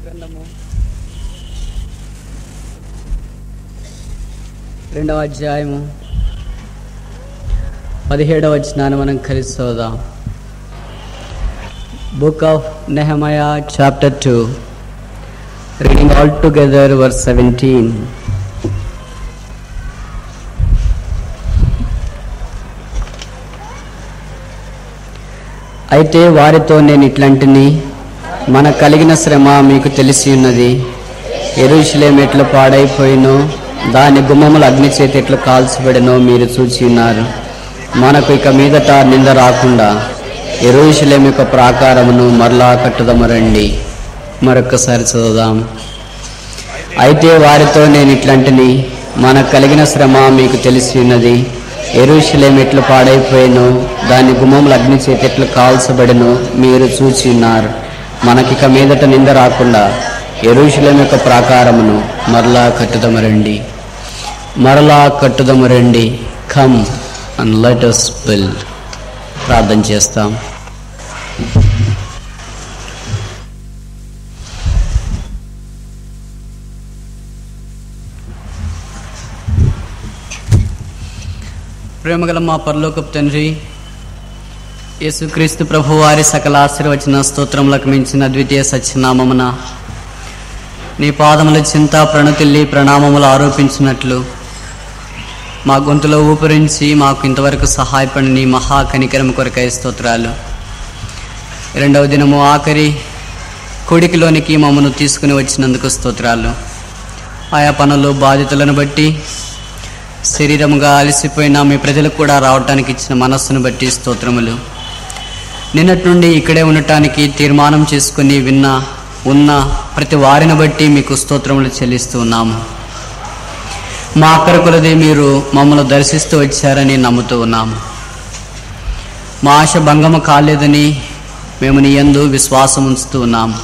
గ్రంథము 2వ అధ్యాయము 17వ వచనాన్ని మనం కలిసి చదువుదాం. Book of Nehemiah chapter 2, reading all together verse 17. అయితే వారితో నేను ఇట్లాంటిని, మన కలిగిన శ్రమ మీకు తెలిసి ఉన్నది. యెరూషలేము ఎట్లు పాడైపోయినో, దాని గుమ్మములు అగ్ని చేతి ఎట్లు కాల్చబడినో మీరు చూచి ఉన్నారు. మనకు ఇక మీదట నింద రాకుండా యెరూషలేము యొక్క ప్రాకారమును మరలా కట్టుదము రండి. మరొక్కసారి చదువుదాం. అయితే వారితో నేను ఇట్లాంటిని, మన కలిగిన శ్రమ మీకు తెలిసి ఉన్నది. యెరూషలేము ఎట్లు పాడైపోయినో, దాని గుమ్మములు అగ్ని చేతి ఎట్లు కాల్చబడినో మీరు చూచి ఉన్నారు. మనకిక మీదట నింద రాకుండా యెరూషలేము యొక్క ప్రాకారమును మరలా కట్టుదము రండి. మరలా కట్టుదము రండి. Come and let us build. ప్రార్థన చేస్తాం. ప్రేమగల మా పరలోకపు తండ్రి, యేసుక్రీస్తు ప్రభు వారి సకల ఆశీర్వచన స్తోత్రములకు మించిన ద్వితీయ సత్యనామమున నీ పాదముల చింత ప్రణతిల్లి ప్రణామములు ఆరోపించినట్లు మా గొంతులో ఊపిరించి మాకు ఇంతవరకు సహాయపడిన నీ మహా కనికరము కొరకై స్తోత్రాలు. 2వ దినము ఆఖరి కొడికిలోనికి మమ్మను తీసుకుని వచ్చినందుకు స్తోత్రాలు. ఆయా పనులు బాధ్యతలను బట్టి శరీరముగా అలసిపోయిన మీ ప్రజలకు కూడా రావటానికి ఇచ్చిన మనస్సును బట్టి స్తోత్రములు. నిన్నటి నుండి ఇక్కడే ఉండటానికి తీర్మానం చేసుకుని ఉన్న ప్రతి వారిని బట్టి మీకు స్తోత్రములు చెల్లిస్తూ ఉన్నాము. మా అక్కర కొలది మీరు మమ్మల్ని దర్శిస్తూ వచ్చారని నమ్ముతూ ఉన్నాము. మా ఆశ భంగము కాలేదని మేము నీ యందు విశ్వాసం ఉంచుతూ ఉన్నాము.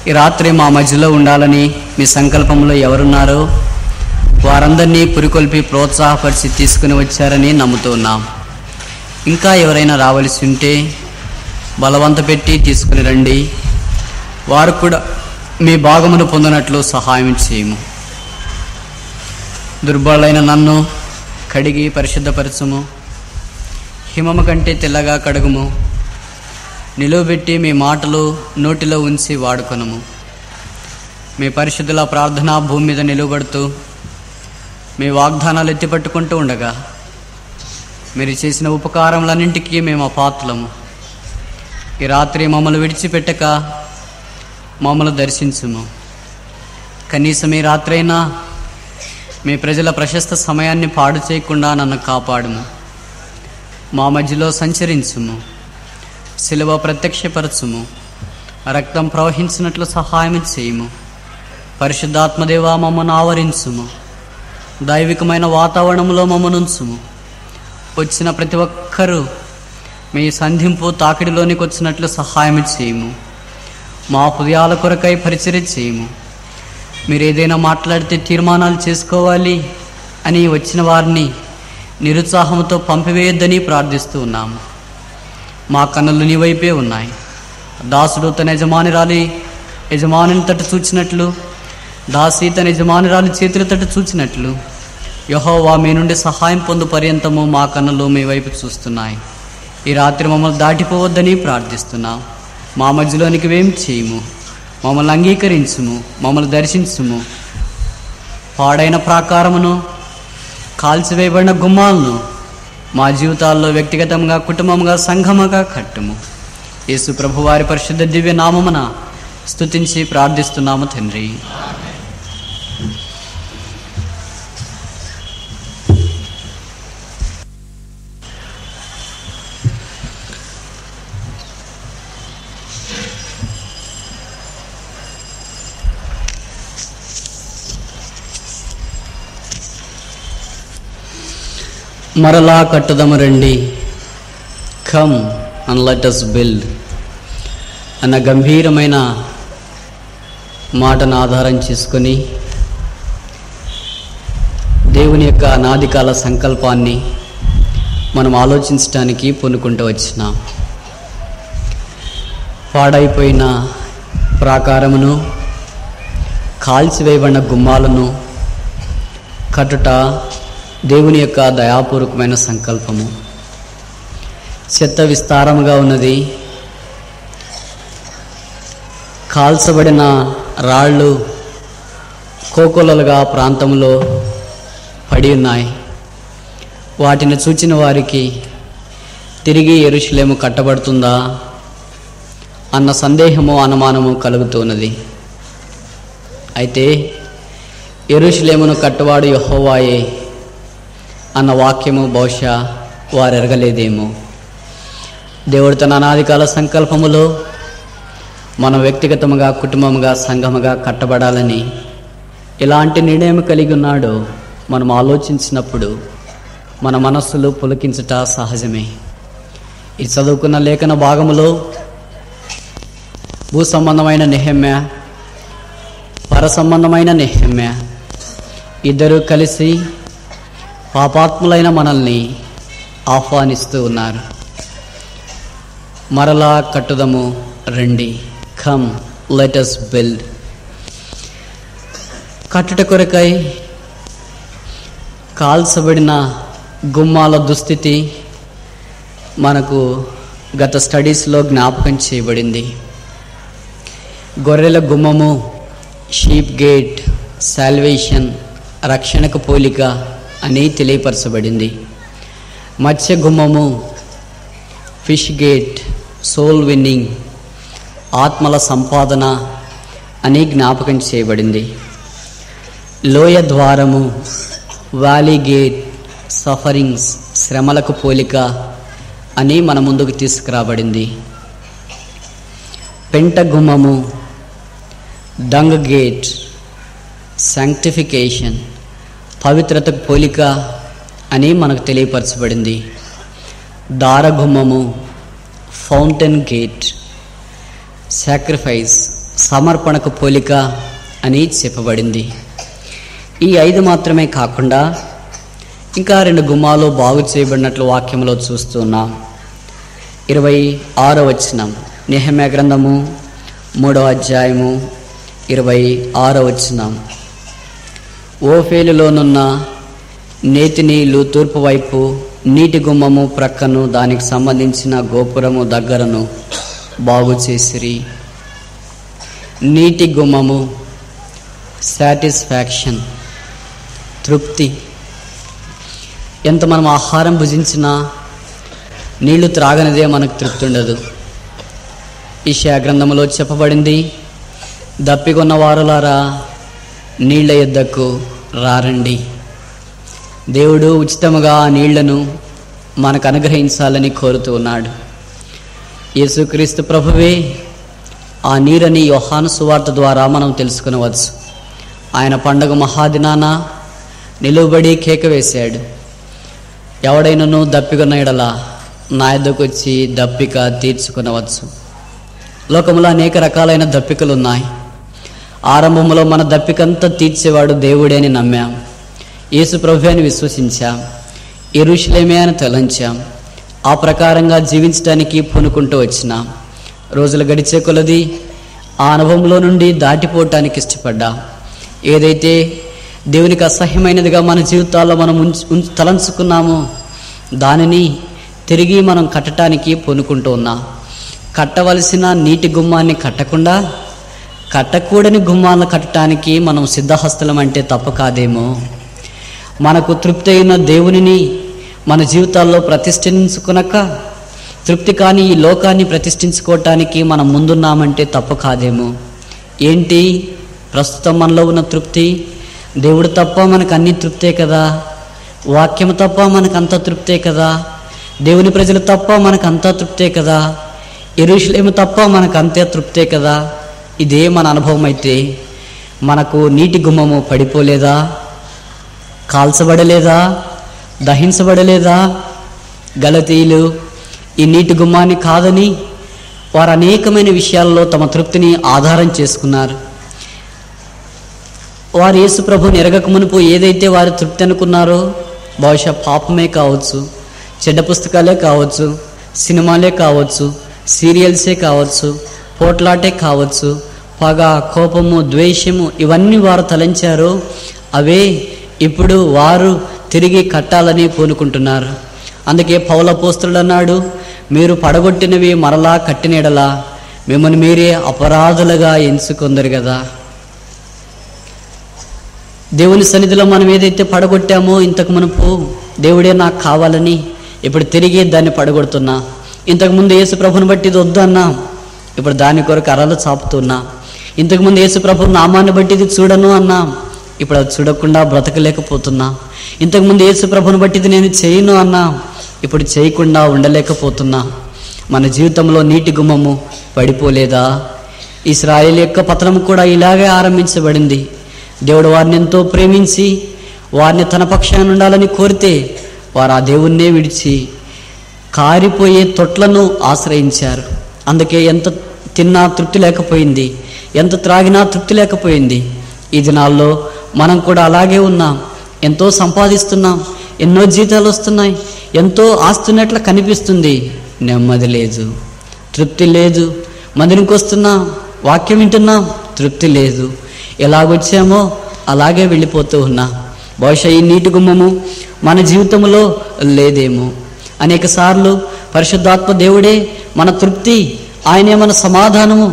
ఈ రాత్రి మా మధ్యలో ఉండాలని మీ సంకల్పంలో ఎవరున్నారో వారందరినీ పురికొల్పి ప్రోత్సాహపరిచి తీసుకుని వచ్చారని నమ్ముతూ ఉన్నాం. ఇంకా ఎవరైనా రావలసి ఉంటే బలవంత పెట్టి తీసుకుని రండి. వారు కూడా మీ భాగమును పొందినట్లు సహాయం చేయము. దుర్బలైన నన్ను కడిగి పరిశుద్ధపరచుము. హిమము కంటే తెల్లగా కడుగుము. నిలువబెట్టి మీ మాటలు నోటిలో ఉంచి వాడుకొనుము. మీ పరిశుద్ధుల ప్రార్థన భూమి మీద నిలువబడుతూ మీ వాగ్దానాలు ఎత్తిపట్టుకుంటూ ఉండగా మీరు చేసిన ఉపకారములన్నింటికీ మేము అపాత్రలము. ఈ రాత్రి మమ్మల్ని విడిచిపెట్టక మమ్మల్ని దర్శించుము. కనీసం ఈ రాత్రైనా మీ ప్రజల ప్రశస్త సమయాన్ని పాడు చేయకుండా నన్ను కాపాడుము. మా మధ్యలో సంచరించుము. శిలువ ప్రత్యక్షపరచుము. రక్తం ప్రవహించినట్లు సహాయం చేయము. పరిశుద్ధాత్మదేవా మమ్మను ఆవరించుము. దైవికమైన వాతావరణంలో మమ్మను ఉంచుము. వచ్చిన ప్రతి ఒక్కరూ మీ సంధింపు తాకిడిలోనికి వచ్చినట్లు సహాయం చేయము. మా హృదయాల కొరకై పరిచర్య చేయము. మీరు ఏదైనా మాట్లాడితే తీర్మానాలు చేసుకోవాలి అని వచ్చిన వారిని నిరుత్సాహంతో పంపివేయొద్దని ప్రార్థిస్తూ ఉన్నాము. మా కన్నులు నీ వైపే ఉన్నాయి. దాసుడు తన యజమానిని తట్టు చూచినట్లు, దాసి తన యజమానురాలి చేతుల తట్టు చూచినట్లు యెహోవా మీ నుండి సహాయం పొందు పర్యంతము మా కన్నులు మీ వైపు చూస్తున్నాయి. ఈ రాత్రి మమ్మల్ని దాటిపోవద్దని ప్రార్థిస్తున్నాం. మా మధ్యలోనికి వేం చేయము. మమ్మల్ని అంగీకరించుము. మమ్మల్ని దర్శించుము. పాడైన ప్రాకారమును, కాల్చివేయబడిన గుమ్మాలను మా జీవితాల్లో వ్యక్తిగతంగా, కుటుంబంగా, సంఘముగా కట్టుము. యేసు ప్రభు వారి పరిశుద్ధ దివ్య నామమున స్తుతించి ప్రార్థిస్తున్నాము తండ్రి. మరలా కట్టుదము రండి. Come and let us build అన్న గంభీరమైన మాటను ఆధారం చేసుకొని దేవుని యొక్క అనాదికాల సంకల్పాన్ని మనం ఆలోచించడానికి పూనుకుంటూ వచ్చినాం. పాడైపోయిన ప్రాకారమును, కాల్చివేయబడిన గుమ్మాలను కట్టుట దేవుని యొక్క దయాపూర్వకమైన సంకల్పము. చెత్త విస్తారముగా ఉన్నది. కాల్చబడిన రాళ్ళు కోకొలలుగా ప్రాంతంలో పడి ఉన్నాయి. వాటిని చూచిన వారికి తిరిగి యెరూషలేము కట్టబడుతుందా అన్న సందేహము, అనుమానము కలుగుతున్నది. అయితే యెరూషలేమును కట్టువాడు యెహోవాయే అన్న వాక్యము బహుశా వారు ఎరగలేదేమో. దేవుడు తన అనాదికాల సంకల్పములో మనం వ్యక్తిగతముగా, కుటుంబముగా, సంఘముగా కట్టబడాలని ఎలాంటి నిర్ణయం కలిగి ఉన్నాడో మనం ఆలోచించినప్పుడు మన మనస్సులు పులకించుట సహజమే. ఈ చదువుకున్న లేఖన భాగములో భూ సంబంధమైన నెహెమ్యా, పర సంబంధమైన నెహెమ్యా ఇద్దరూ కలిసి పాపాత్ములైన మనల్ని ఆహ్వానిస్తూ ఉన్నారు. మరలా కట్టుదము రండి, కమ్ లెట్ us బిల్డ్. కట్టుట కొరకై కాల్చబడిన గుమ్మాల దుస్థితి మనకు గత స్టడీస్లో జ్ఞాపకం చేయబడింది. గొర్రెల గుమ్మము, షీప్ గేట్, సాల్వేషన్, రక్షణకు పోలిక అని తెలియపరచబడింది. మత్స్య గుమ్మము, ఫిష్ గేట్, సోల్ విన్నింగ్, ఆత్మల సంపాదన అని జ్ఞాపకం చేయబడింది. లోయ ద్వారము, వ్యాలీ గేట్, సఫరింగ్స్, శ్రమలకు పోలిక అని మన ముందుకు తీసుకురాబడింది. పెంట గుమ్మము, డంగ్ గేట్, శాంక్టిఫికేషన్, పవిత్రతకు పోలిక అని మనకు తెలియపరచబడింది. దారగుమ్మము, ఫౌంటైన్ గేట్, సాక్రిఫైస్, సమర్పణకు పోలిక అని చెప్పబడింది. ఈ 5 మాత్రమే కాకుండా ఇంకా 2 గుమ్మాలు బాగు చేయబడినట్లు వాక్యంలో చూస్తున్నాం. 26వ వచనం, నెహెమ్యా గ్రంథము 3వ అధ్యాయము 26వ వచనం. ఓఫేలులోనున్న నేతి నీళ్లు తూర్పు వైపు నీటి గుమ్మము ప్రక్కను దానికి సంబంధించిన గోపురము దగ్గరను బాగు చేసిరి. నీటి గుమ్మము, సాటిస్ఫాక్షన్, తృప్తి. ఎంత మనం ఆహారం భుజించినా నీళ్లు త్రాగనిదే మనకు తృప్తి ఉండదు. యెషయా గ్రంథములో చెప్పబడింది, దప్పికొన్న వారులారా నీళ్ల యొద్దకు రారండి. దేవుడు ఉచితముగా ఆ నీళ్లను మనకు అనుగ్రహించాలని కోరుతూ ఉన్నాడు. యేసుక్రీస్తు ప్రభువే ఆ నీరని యోహాను సువార్త ద్వారా మనం తెలుసుకునవచ్చు. ఆయన పండగ మహాదినాన నిలువబడి కేక వేశాడు, ఎవడైనను దప్పికొన్న ఎడల నా యొద్దకు వచ్చి దప్పిక తీర్చుకునవచ్చు. లోకంలో అనేక రకాలైన దప్పికలు ఉన్నాయి. ఆరంభంలో మన దప్పికంతా తీర్చేవాడు దేవుడే అని నమ్మాం. యేసు ప్రభువే అని విశ్వసించాం. యెరూషలేమే అని తలంచాం. ఆ ప్రకారంగా జీవించడానికి పూనుకుంటూ వచ్చినాం. రోజులు గడిచే కొలది ఆ అనుభవంలో నుండి దాటిపోవటానికి ఇష్టపడ్డాం. ఏదైతే దేవునికి అసహ్యమైనదిగా మన జీవితాల్లో మనం తలంచుకున్నామో దానిని తిరిగి మనం కట్టడానికి పూనుకుంటూ ఉన్నాం. కట్టవలసిన నీటి గుమ్మాన్ని కట్టకుండా కట్టకూడని గుమ్మాలను కట్టడానికి మనం సిద్ధహస్తులం అంటే తప్పు కాదేమో. మనకు తృప్తి అయిన దేవునిని మన జీవితాల్లో ప్రతిష్ఠించుకునక తృప్తి కాని ఈ లోకాన్ని ప్రతిష్ఠించుకోవటానికి మనం ముందున్నామంటే తప్పు కాదేమో. ఏంటి ప్రస్తుతం మనలో ఉన్న తృప్తి? దేవుడు తప్ప మనకు అన్ని తృప్తే కదా, వాక్యము తప్ప మనకు అంత తృప్తే కదా, దేవుని ప్రజలు తప్ప మనకు అంతా తృప్తే కదా, యెరూషలేము తప్ప మనకు అంతే తృప్తే కదా. ఇదే మన అనుభవం అయితే మనకు నీటి గుమ్మము పడిపోలేదా? కాల్చబడలేదా? దహించబడలేదా? గలతీయులు ఈ నీటి గుమ్మాన్ని కాదని వారు అనేకమైన విషయాల్లో తమ తృప్తిని ఆధారం చేసుకున్నారు. వారు యేసు ప్రభువుని ఎరగక మునుపు ఏదైతే వారు తృప్తి అనుకున్నారో, బహుశా పాపమే కావచ్చు, చెడ్డ పుస్తకాలే కావచ్చు, సినిమాలే కావచ్చు, సీరియల్సే కావచ్చు, పోట్లాటే కావచ్చు, పగ, కోపము, ద్వేషము ఇవన్నీ వారు తలంచారో అవే ఇప్పుడు వారు తిరిగి కట్టాలని పూనుకుంటున్నారు. అందుకే పౌలు అపోస్తలుడు అన్నాడు, మీరు పడగొట్టినవి మరలా కట్టిన యెడల మిమ్మల్ని మీరే అపరాధులుగా ఎంచుకుందరు కదా. దేవుని సన్నిధిలో మనం ఏదైతే పడగొట్టామో ఇంతకు మునుపు దేవుడే నాకు కావాలని ఇప్పుడు తిరిగి దాన్ని పడగొడుతున్నా. ఇంతకుముందు యేసు ప్రభుని బట్టి ఇది వద్దు అన్నా, ఇప్పుడు దాని కొరకు అరలు చాపుతున్నా. ఇంతకుముందు యేసు ప్రభు నామాన్ని బట్టి ఇది చూడను అన్నా, ఇప్పుడు అది చూడకుండా బ్రతకలేకపోతున్నా. ఇంతకుముందు యేసు ప్రభుని బట్టి ఇది నేను చేయను అన్నా, ఇప్పుడు చేయకుండా ఉండలేకపోతున్నా. మన జీవితంలో నీటి గుమ్మము పడిపోలేదా? ఇశ్రాయేలు యొక్క పతనం కూడా ఇలాగే ఆరంభించబడింది. దేవుడు వారిని ఎంతో ప్రేమించి వారిని తన పక్షాన ఉండాలని కోరితే వారు ఆ దేవుణ్ణే విడిచి కారిపోయే తొట్లను ఆశ్రయించారు. అందుకే ఎంత తిన్నా తృప్తి లేకపోయింది, ఎంత త్రాగినా తృప్తి లేకపోయింది. ఈ దినాల్లో మనం కూడా అలాగే ఉన్నాం. ఎంతో సంపాదిస్తున్నాం, ఎన్నో జీతాలు వస్తున్నాయి, ఎంతో ఆస్తున్నట్లు కనిపిస్తుంది, నెమ్మది లేదు, తృప్తి లేదు. మందిరికి వస్తున్నాం, వాక్యం వింటున్నాం, తృప్తి లేదు. ఎలాగొచ్చామో అలాగే వెళ్ళిపోతూ ఉన్నాం. బహుశా ఈ నీటి గుమ్మము మన జీవితంలో లేదేమో. అనేక సార్లు పరిశుద్ధాత్మ దేవుడే మన తృప్తి, ఆయనే మన సమాధానము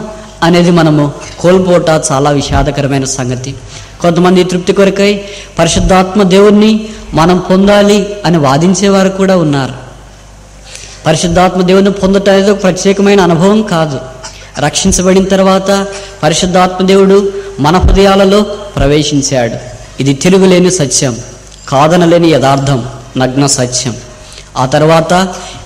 అనేది మనము కోల్పోట చాలా విషాదకరమైన సంగతి. కొంతమంది తృప్తి కొరకై పరిశుద్ధాత్మ దేవుణ్ణి మనం పొందాలి అని వాదించేవారు కూడా ఉన్నారు. పరిశుద్ధాత్మ దేవుని పొందటం అనేది ఒక ప్రత్యేకమైన అనుభవం కాదు. రక్షించబడిన తర్వాత పరిశుద్ధాత్మ దేవుడు మన హృదయాలలో ప్రవేశించాడు. ఇది తిరుగులేని సత్యం, కాదనలేని యథార్థం, నగ్న సత్యం. ఆ తర్వాత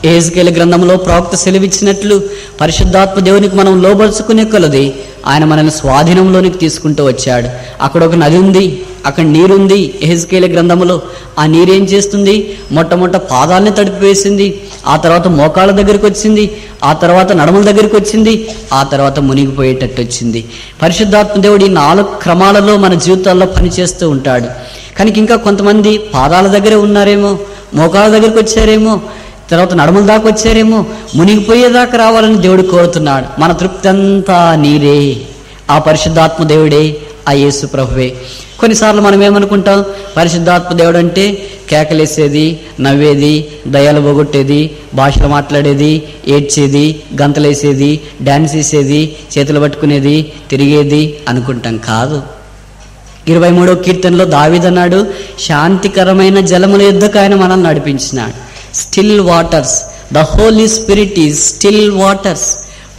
యెహెజ్కేలు గ్రంథంలో ప్రవక్త సెలవిచ్చినట్లు పరిశుద్ధాత్మ దేవునికి మనం లోబరుచుకునే కొలది ఆయన మనల్ని స్వాధీనంలోనికి తీసుకుంటూ వచ్చాడు. అక్కడ ఒక నది ఉంది, అక్కడ నీరుంది. యెహెజ్కేలు గ్రంథంలో ఆ నీరేం చేస్తుంది? మొట్టమొదట పాదాలని తడిపివేసింది, ఆ తర్వాత మోకాళ్ళ దగ్గరికి వచ్చింది, ఆ తర్వాత నడుముల దగ్గరికి వచ్చింది, ఆ తర్వాత మునిగిపోయేటట్టు వచ్చింది. పరిశుద్ధాత్మ దేవుడు ఈ 4 క్రమాలలో మన జీవితాల్లో పనిచేస్తూ ఉంటాడు. కానీ ఇంకా కొంతమంది పాదాల దగ్గరే ఉన్నారేమో, మోకాళ్ళ దగ్గరికి వచ్చారేమో, తర్వాత నడుముల దాకా వచ్చారేమో, మునిగిపోయేదాకా రావాలని దేవుడు కోరుతున్నాడు. మన తృప్తి అంతా నీరే, ఆ పరిశుద్ధాత్మ దేవుడే, ఆ యేసు ప్రభువే. కొన్నిసార్లు మనం ఏమనుకుంటాం, పరిశుద్ధాత్మ దేవుడు అంటే కేకలేసేది, నవ్వేది, దయ్యాలు పోగొట్టేది, భాషలు మాట్లాడేది, ఏడ్చేది, గంతలేసేది, డ్యాన్స్ వేసేది, చేతులు పట్టుకునేది, తిరిగేది అనుకుంటాం. కాదు. 23వ కీర్తనలో దావీదన్నాడు, శాంతికరమైన జలముల యొద్దకు ఆయన మనల్ని నడిపించినాడు. Still waters, the holy spirit is still waters.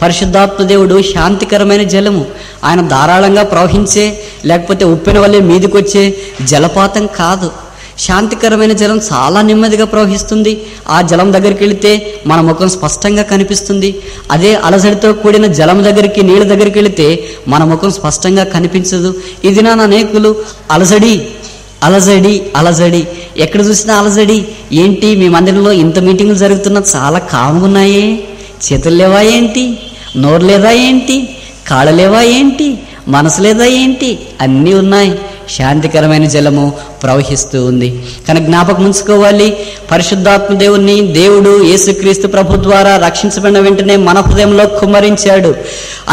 పరిశుద్ధాత్మ దేవుడు శాంతికరమైన జలము. ఆయన ధారాళంగా ప్రవహించే, లేకపోతే ఉప్పెన వల్లే మీదికొచ్చే జలపాతం కాదు. శాంతికరమైన జలం చాలా నెమ్మదిగా ప్రవహిస్తుంది. ఆ జలం దగ్గరికి వెళితే మన ముఖం స్పష్టంగా కనిపిస్తుంది. అదే అలజడితో కూడిన జలం దగ్గరికి, నీళ్ళ దగ్గరికి వెళితే మన ముఖం స్పష్టంగా కనిపించదు. ఇది నా అనేకులు అలజడి అలజడి అలజడి, ఎక్కడ చూసినా అలజడి. ఏంటి మీ మందిరంలో ఇంత మీటింగులు జరుగుతున్నా చాలా కామ్గా ఉన్నాయే? చేతులు లేవా ఏంటి? నోరు లేదా ఏంటి? కాళ్ళ లేవా ఏంటి? మనసు లేదా ఏంటి? అన్నీ ఉన్నాయి. శాంతికరమైన జలము ప్రవహిస్తూ ఉంది. కానీ జ్ఞాపకం ఉంచుకోవాలి, పరిశుద్ధాత్మ దేవుణ్ణి దేవుడు యేసుక్రీస్తు ప్రభు ద్వారా రక్షించబడిన వెంటనే మన హృదయంలో కుమ్మరించాడు.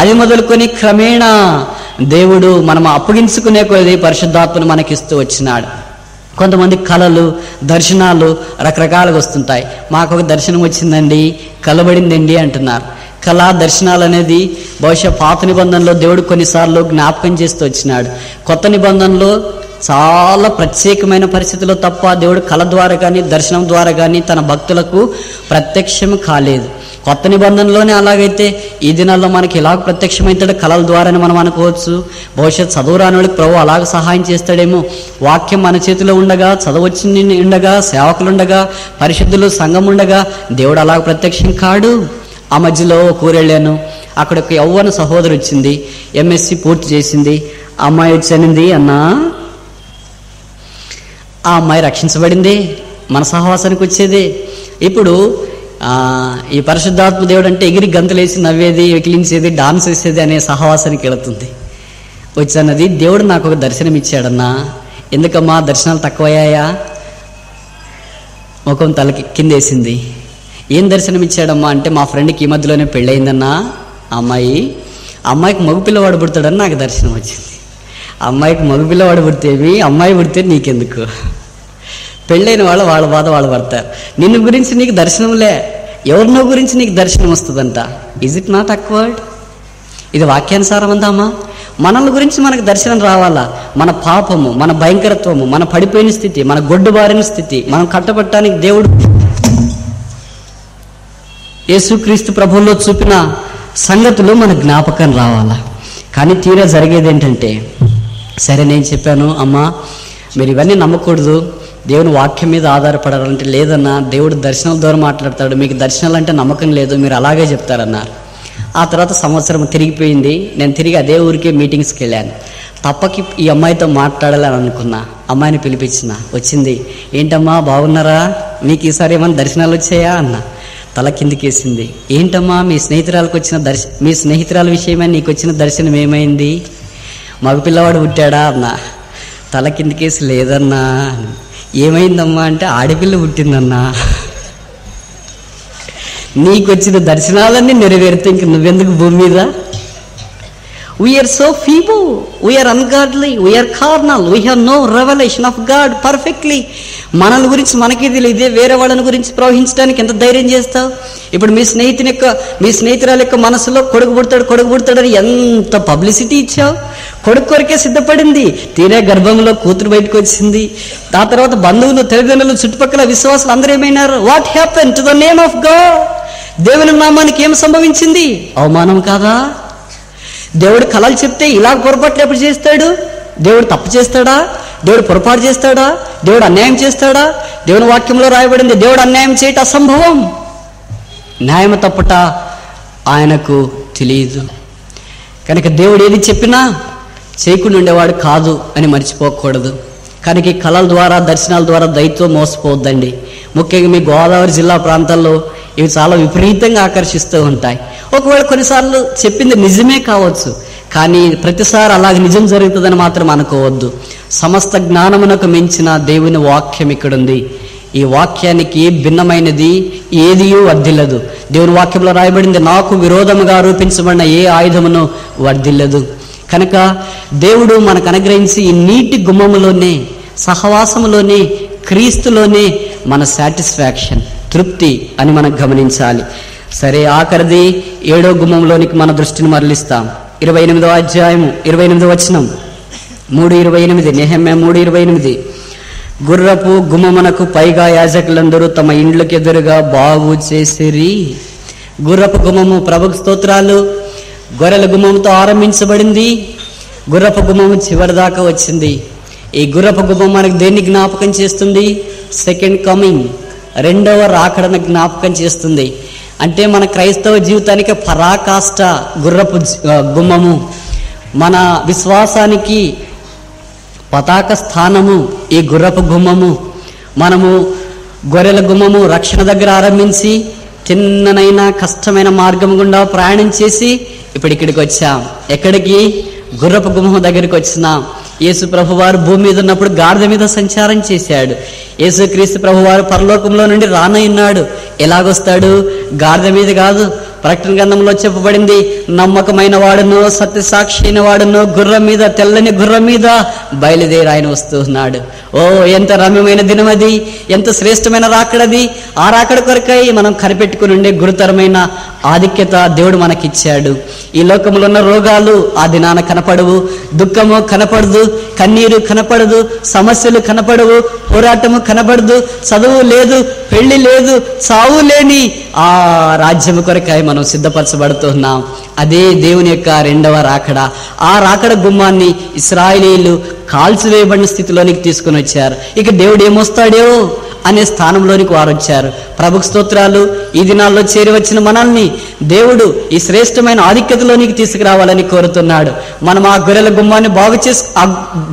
అది మొదలుకొని క్రమేణా దేవుడు మనం అప్పగించుకునే కొద్దీ పరిశుద్ధాత్మను మనకిస్తూ వచ్చినాడు. కొంతమంది కళలు, దర్శనాలు రకరకాలుగా వస్తుంటాయి. మాకు ఒక దర్శనం వచ్చిందండి, కలబడిందండి అంటున్నారు. కళా దర్శనాలు అనేది బహుశా పాత నిబంధనలో దేవుడు కొన్నిసార్లు జ్ఞాపకం చేస్తూ వచ్చినాడు. కొత్త నిబంధనలో చాలా ప్రత్యేకమైన పరిస్థితుల్లో తప్ప దేవుడు కళ ద్వారా కానీ దర్శనం ద్వారా కానీ తన భక్తులకు ప్రత్యక్షం కాలేదు. కొత్త నిబంధనలోనే అలాగైతే ఈ దినాల్లో మనకి ఎలాగ ప్రత్యక్షమవుతాడో కళల ద్వారానే మనం అనుకోవచ్చు. భవిష్యత్ చదువు రాని వాళ్ళకి ప్రభు అలాగ సహాయం చేస్తాడేమో. వాక్యం మన చేతిలో ఉండగా, చదవచ్చి ఉండగా, సేవకులు ఉండగా, పరిశుద్ధులు సంఘం ఉండగా దేవుడు అలాగ ప్రత్యక్షం కాడు. ఆ మధ్యలో ఒక ఊరు వెళ్ళాను. అక్కడ ఒక యవ్వన సహోదరు వచ్చింది, ఎంఎస్సి పూర్తి చేసింది. ఆ అమ్మాయి వచ్చానింది, అన్నా ఆ అమ్మాయి రక్షించబడింది, మన సహవాసానికి వచ్చేది. ఇప్పుడు ఈ పరిశుద్ధాత్మ దేవుడు అంటే ఎగిరి గంతులేసి నవ్వేది, వెకిలించేది, డాన్స్ వేసేది అనే సహవాసానికి వెళుతుంది. వచ్చానది, దేవుడు నాకు ఒక దర్శనం ఇచ్చాడన్నా. ఎందుకమ్మా దర్శనాలు తక్కువయ్యాయా? ముఖం తలకి కిందేసింది. ఏం దర్శనం ఇచ్చాడమ్మా అంటే, మా ఫ్రెండ్కి ఈ మధ్యలోనే పెళ్ళయిందన్నా. ఆ అమ్మాయి అమ్మాయికి మగపిల్లవాడు పుడతాడని నాకు దర్శనం వచ్చింది. అమ్మాయికి మగపిల్లవాడు పుడితేవి, అమ్మాయి పుడితే నీకెందుకు? పెళ్ళైన వాళ్ళు వాళ్ళ బాధ వాళ్ళు పడతారు. నిన్ను గురించి నీకు దర్శనంలే, ఎవరినో గురించి నీకు దర్శనం వస్తుందంట. Is it not awkward? ఇది వాక్యానుసారం అందామా? మనల్ని గురించి మనకు దర్శనం రావాలా? మన పాపము, మన భయంకరత్వము, మన పడిపోయిన స్థితి, మన గొడ్డుబారిన స్థితి, మనం కట్టబట్టడానికి దేవుడు యేసుక్రీస్తు ప్రభువులో చూపిన సంగతులు మన జ్ఞాపకం రావాలా. కానీ తీరా జరిగేది ఏంటంటే, సరే నేను చెప్పాను అమ్మా మీరు ఇవన్నీ నమ్మకూడదు, దేవుని వాక్యం మీద ఆధారపడాలంటే, లేదన్నా దేవుడు దర్శనాల ద్వారా మాట్లాడతాడు, మీకు దర్శనాలు అంటే నమ్మకం లేదు, మీరు అలాగే చెప్తారన్నారు. ఆ తర్వాత సంవత్సరం తిరిగిపోయింది. నేను తిరిగి అదే ఊరికే మీటింగ్స్కి వెళ్ళాను. తప్పకి ఈ అమ్మాయితో మాట్లాడాలని అనుకున్నా. అమ్మాయిని పిలిపించిన, వచ్చింది. ఏంటమ్మా బాగున్నారా, మీకు ఈసారి ఏమైనా దర్శనాలు వచ్చాయా అన్న. తల కిందికేసింది. ఏంటమ్మా మీ స్నేహితురాలకు వచ్చిన మీ స్నేహితురాల విషయమే నీకు వచ్చిన దర్శనం ఏమైంది? మగపిల్లవాడు పుట్టాడా అన్న. తల కిందికేసి లేదన్నా. ఏమైందమ్మా అంటే ఆడపిల్ల పుట్టిందన్నా. నీకు వచ్చిన దర్శనాలన్నీ నెరవేరితే ఇంక నువ్వెందుకు భూమి మీద? We are so feeble, we are ungodly, we are carnal, we have no revolution of God perfectly. మనల గురించి మనకే తెలియదే వేరే వాళ్ళని గురించి ప్రవహించడానికి ఎంత ధైర్యం చేస్తావు? ఇప్పుడు మీ స్నేహితురాల యొక్క మనసులో కొడుకు పుడతాడని ఎంత పబ్లిసిటీ ఇచ్చావు. కొడుకు కొరకే సిద్ధపడింది, తీరే గర్భంలో కూతురు బయటకు వచ్చింది. ఆ తర్వాత బంధువులు, తల్లిదండ్రులు, చుట్టుపక్కల విశ్వాసులు అందరూ ఏమైనారు? What happen to the name of God? దేవుని నామానికి ఏం సంభవించింది? అవమానం కాదా? దేవుడు కలలు చెప్తే ఇలా పొరపాట్లు ఎప్పుడు చేస్తాడు? దేవుడు తప్పు చేస్తాడా? దేవుడు పొరపాటు చేస్తాడా? దేవుడు అన్యాయం చేస్తాడా? దేవుని వాక్యంలో రాయబడింది దేవుడు అన్యాయం చేయటం అసంభవం. న్యాయం తప్పట ఆయనకు తెలియదు. కనుక దేవుడు ఏది చెప్పినా చేయకుండా ఉండేవాడు కాదు అని మర్చిపోకూడదు. కనుక ఈ కళల ద్వారా, దర్శనాల ద్వారా దయతో మోసపోవద్దండి. ముఖ్యంగా మీ గోదావరి జిల్లా ప్రాంతాల్లో ఇవి చాలా విపరీతంగా ఆకర్షిస్తూ ఉంటాయి. ఒకవేళ కొన్నిసార్లు చెప్పింది నిజమే కావచ్చు, కానీ ప్రతిసారి అలాగే నిజం జరుగుతుందని మాత్రం అనుకోవద్దు. సమస్త జ్ఞానమునకు మించిన దేవుని వాక్యం ఇక్కడుంది. ఈ వాక్యానికి భిన్నమైనది ఏదియూ వర్ధిల్లదు. దేవుని వాక్యంలో రాయబడింది, నాకు విరోధముగా రూపించబడిన ఏ ఆయుధమును వర్ధిల్లదు. కనుక దేవుడు మనకు అనుగ్రహించి ఈ నీటి గుమ్మములోనే, సహవాసములోనే, క్రీస్తులోనే మన సాటిస్ఫాక్షన్, తృప్తి అని మనం గమనించాలి. సరే, ఆఖరిది 7వ గుమ్మంలోనికి మన దృష్టిని మరలిస్తాం. 28వ అధ్యాయము 28వ వచనం, 3:28, నెహెమ్యా 3:28. గుర్రపు గుమ్మమునకు పైగా యాజకులందరూ తమ ఇండ్లకు ఎదురుగా బాగు చేసిరి. గుర్రపు గుమ్మము ప్రభుకు స్తోత్రాలు. గొర్రెల గుమ్మముతో ఆరంభించబడింది, గుర్రపు గుమ్మము చివరి దాకా వచ్చింది. ఈ గుర్రపు గుమ్మం మనకు దేన్ని జ్ఞాపకం చేస్తుంది? సెకండ్ కమింగ్, రెండవ రాకడను జ్ఞాపకం చేస్తుంది. అంటే మన క్రైస్తవ జీవితానికి పరాకాష్ట గుర్రపు గుమ్మము, మన విశ్వాసానికి పతాక స్థానము ఈ గుర్రపు గుమ్మము. మనము గొర్రెల గుమ్మము రక్షణ దగ్గర ఆరంభించి చిన్ననైనా కష్టమైన మార్గం గుండా ప్రయాణం చేసి ఇప్పుడు ఇక్కడికి వచ్చాం. ఎక్కడికి? గుర్రపు గుమ్మం దగ్గరికి వచ్చినాం. యేసు ప్రభువారు భూమి మీద ఉన్నప్పుడు గాడిద మీద సంచారం చేశాడు. యేసుక్రీస్తు ప్రభువారు పరలోకంలో నుండి రానయ్యున్నాడు. ఎలాగొస్తాడు? గాడిద మీద కాదు. ప్రకటన గ్రంథంలో చెప్పబడింది, నమ్మకమైన వాడును, సత్యసాక్షి అయిన వాడును గుర్రం మీద, తెల్లని గుర్రం మీద బయలుదేరి ఆయన వస్తున్నాడు. ఓ ఎంత రమ్యమైన దినం అది, ఎంత శ్రేష్టమైన రాకడది. ఆ రాకడ కొరకై మనం కనిపెట్టుకుని ఉండే గురుతరమైన ఆధిక్యత దేవుడు మనకిచ్చాడు. ఈ లోకంలో ఉన్న రోగాలు ఆ దినాన కనపడవు, దుఃఖము కనపడదు, కన్నీరు కనపడదు, సమస్యలు కనపడవు, పోరాటము కనపడదు, చదువు లేదు, పెళ్లి లేదు, చావు లేని ఆ రాజ్యము కొరకై మనం సిద్ధపరచబడుతున్నాం. అదే దేవుని యొక్క రెండవ రాకడ. ఆ రాకడ గుమ్మాన్ని ఇశ్రాయేలీయులు కాల్చివేయబడిన స్థితిలోనికి తీసుకుని వచ్చారు. ఇక దేవుడు ఏమొస్తాడో అనే స్థానంలోనికి వారు వచ్చారు. ప్రభుకు స్తోత్రాలు. ఈ దినాల్లో చేరి వచ్చిన మనల్ని దేవుడు ఈ శ్రేష్టమైన ఆధిక్యతలోనికి తీసుకురావాలని కోరుతున్నాడు. మనం ఆ గొర్రెల గుమ్మాన్ని ఆ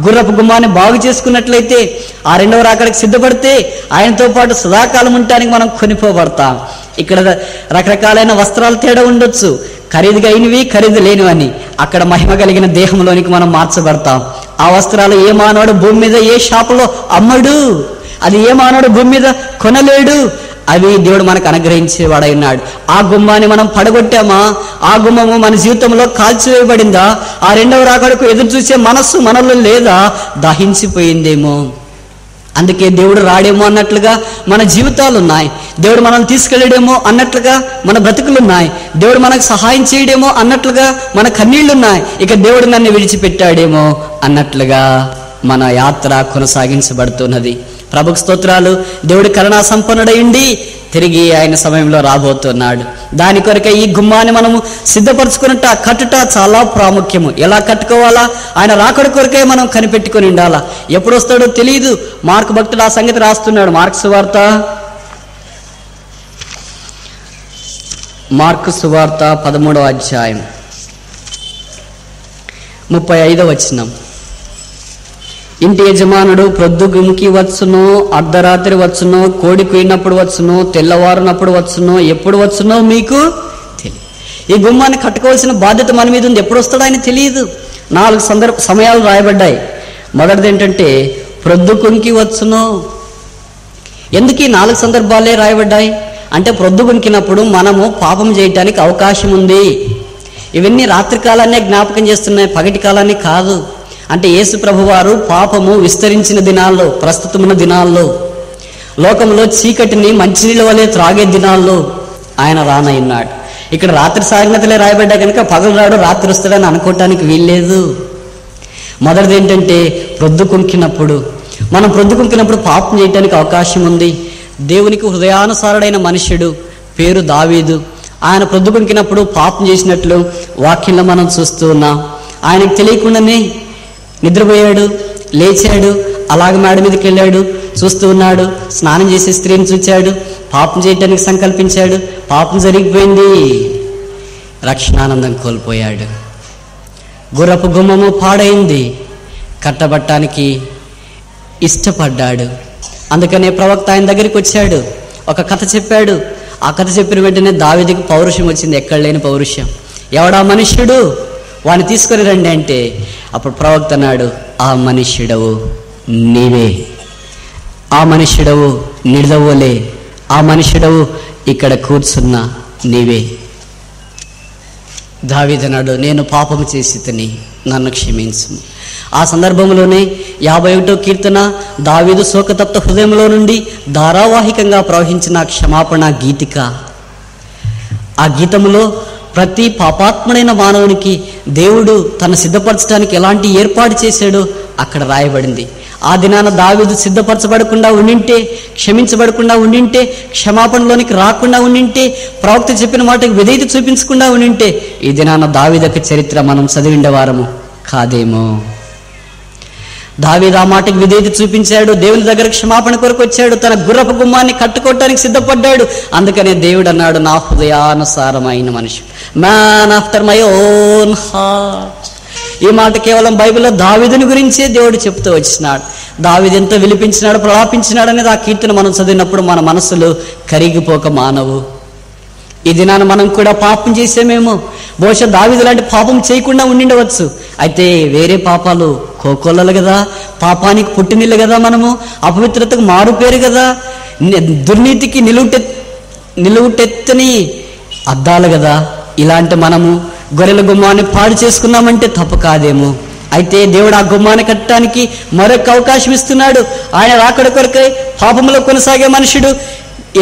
గుర్రపు గుమ్మాన్ని బాగు చేసుకున్నట్లయితే, ఆ రెండవ రాకడకు సిద్ధపడితే ఆయనతో పాటు సదాకాలం ఉండటానికి మనం కొనిపోబడతాం. ఇక్కడ రకరకాలైన వస్త్రాలు తేడా ఉండొచ్చు, ఖరీదుగా అయినవి, ఖరీదు లేనివని. అక్కడ మహిమ కలిగిన దేహంలోనికి మనం మార్చబడతాం. ఆ వస్త్రాలు ఏ మానవుడు భూమి మీద ఏ షాపులో అమ్మడు, అది ఏ మానవుడు భూమి మీద కొనలేడు. అవి దేవుడు మనకు అనుగ్రహించేవాడై ఉన్నాడు. ఆ గుమ్మాన్ని మనం పడగొట్టామా? ఆ గుమ్మము మన జీవితంలో కాల్చివేయబడిందా? ఆ రెండవ రాకడకు ఎదురు చూసే మనస్సు మనలో లేదా? దహించిపోయిందేమో. అందుకే దేవుడు రాడేమో అన్నట్లుగా మన జీవితాలు ఉన్నాయి. దేవుడు మనల్ని తీసుకెళ్ళడేమో అన్నట్లుగా మన బ్రతుకులున్నాయి. దేవుడు మనకు సహాయం చేయడేమో అన్నట్లుగా మన కన్నీళ్లున్నాయి. ఇక దేవుడు నన్ను విడిచిపెట్టాడేమో అన్నట్లుగా మన యాత్ర కొనసాగించబడుతున్నది. ప్రభుకు స్తోత్రాలు. దేవుడు కరుణా సంపన్నుడైండి తిరిగి ఆయన సమయంలో రాబోతున్నాడు. దాని కొరకే ఈ గుమ్మాన్ని మనము సిద్ధపరచుకున్నట్ట కట్టుట చాలా ప్రాముఖ్యము. ఎలా కట్టుకోవాలా? ఆయన రాకడ కొరకే మనం కనిపెట్టుకుని ఉండాలా. ఎప్పుడు వస్తాడో తెలియదు. మార్కు భక్తుడు ఆ సంగతి రాస్తున్నాడు. మార్కు సువార్త 13వ అధ్యాయం 35వ వచనం. ఇంటి యజమానుడు ప్రొద్దుగుంకి వచ్చునో, అర్ధరాత్రి వచ్చునో, కోడి కూయినప్పుడు వచ్చునో, తెల్లవారునప్పుడు వచ్చునో, ఎప్పుడు వచ్చునో మీకు తెలియదు. ఈ గుమ్మాన్ని కట్టుకోవాల్సిన బాధ్యత మన మీద ఉంది. ఎప్పుడు వస్తాడో ఆయన తెలియదు. 4 సమయాలు రాయబడ్డాయి. మొదటిది ఏంటంటే ప్రొద్దుగుంకి వచ్చునో. ఎందుకు ఈ 4 సందర్భాలే రాయబడ్డాయి అంటే ప్రొద్దుగుంకినప్పుడు మనము పాపం చేయటానికి అవకాశం ఉంది. ఇవన్నీ రాత్రి కాలాన్నే జ్ఞాపకం చేస్తున్నాయి, పగటి కాలాన్ని కాదు. అంటే యేసు ప్రభువారు పాపము విస్తరించిన దినాల్లో, ప్రస్తుతమున్న దినాల్లో, లోకంలో చీకటిని మంచినీళ్ళ వలె త్రాగే దినాల్లో ఆయన రానయ్యున్నాడు. ఇక్కడ రాత్రి సాగినతలే రాయబడ్డా కనుక పగలు రాడు రాత్రి వస్తాడని అనుకోవటానికి వీల్లేదు. మొదటిది ఏంటంటే ప్రొద్దుకుంకినప్పుడు. మనం ప్రొద్దుకుంకినప్పుడు పాపం చేయటానికి అవకాశం ఉంది. దేవునికి హృదయానుసారుడైన మనుష్యుడు, పేరు దావీదు. ఆయన ప్రొద్దుకుంకినప్పుడు పాపం చేసినట్లు వాక్యంలో మనం చూస్తూ ఉన్నాం. ఆయనకు తెలియకుండానే నిద్రపోయాడు, లేచాడు, అలాగ మేడ మీదకి వెళ్ళాడు, చూస్తూ ఉన్నాడు. స్నానం చేసే స్త్రీని చూచాడు, పాపం చేయటానికి సంకల్పించాడు, పాపం జరిగిపోయింది, రక్షణానందం కోల్పోయాడు. గుర్రపు గుమ్మము పాడైంది, కట్టబట్టానికి ఇష్టపడ్డాడు. అందుకనే ప్రవక్త ఆయన దగ్గరికి వచ్చాడు, ఒక కథ చెప్పాడు. ఆ కథ చెప్పిన వెంటనే దావీదుకి పౌరుషం వచ్చింది, ఎక్కడ లేని పౌరుషం. ఎవడా మనుష్యుడు, వాడిని తీసుకొని రండి అంటే అప్పుడు ప్రవక్త అన్నాడు, ఆ మనుష్యుడవు నీవే, ఆ మనుష్యుడవు నిడదవోలే, ఆ మనుష్యుడవు ఇక్కడ కూర్చున్నా నీవే. దావీదు అన్నాడు, నేను పాపం చేసి తిని నన్ను క్షమించు. ఆ సందర్భంలోనే 51వ కీర్తన దావీదు శోకతప్త హృదయంలో నుండి ధారావాహికంగా ప్రవహించిన క్షమాపణ గీతిక. ఆ గీతములో ప్రతి పాపాత్ముడైన మానవునికి దేవుడు తను సిద్ధపరచడానికి ఎలాంటి ఏర్పాటు చేశాడో అక్కడ రాయబడింది. ఆ దినాన దావీదు సిద్ధపరచబడకుండా ఉండింటే, క్షమించబడకుండా ఉండింటే, క్షమాపణలోనికి రాకుండా ఉండింటే, ప్రవక్త చెప్పిన మాటకు విధేయత చూపించకుండా ఉండింటే ఈ దినాన దావీదు యొక్క చరిత్ర మనం చదివిండేవారము కాదేమో. దావీదు ఆ మాటకు విధేయత చూపించాడు, దేవుని దగ్గర క్షమాపణ కొరకు వచ్చాడు, తన గుర్రపు గుమ్మాన్ని కట్టుకోవటానికి సిద్ధపడ్డాడు. అందుకనే దేవుడు అన్నాడు, నా హృదయానుసారమైన మనుషుడు, man after my own heart. ఈ మాట కేవలం బైబిల్లో దావీదుని గురించే దేవుడు చెప్తూ వచ్చినాడు. దావీదు ఎంతో విలిపించినాడు, ప్రలాపించినాడు అనేది ఆ కీర్తన మనం చదివినప్పుడు మన మనసులు కరిగిపోక మానవు. ఈ దినాన మనం కూడా పాపం చేసామేమో. బహుశా దావీదు లాంటి పాపం చేయకుండా ఉండిండవచ్చు. అయితే వేరే పాపాలు కోకొల్లలు కదా, పాపానికి పుట్టినిల్లు కదా, మనము అపవిత్రతకు మారు పేరు కదా, దుర్నీతికి నిలువుటెత్తని అద్దాలు కదా. ఇలాంటి మనము గొర్రెల గుమ్మాన్ని పాడు చేసుకున్నామంటే తప్పు కాదేమో. అయితే దేవుడు ఆ గుమ్మాన్ని కట్టడానికి మరొక అవకాశం ఇస్తున్నాడు. ఆయన రాకడ కొరకై పాపంలో కొనసాగే మనుషుడు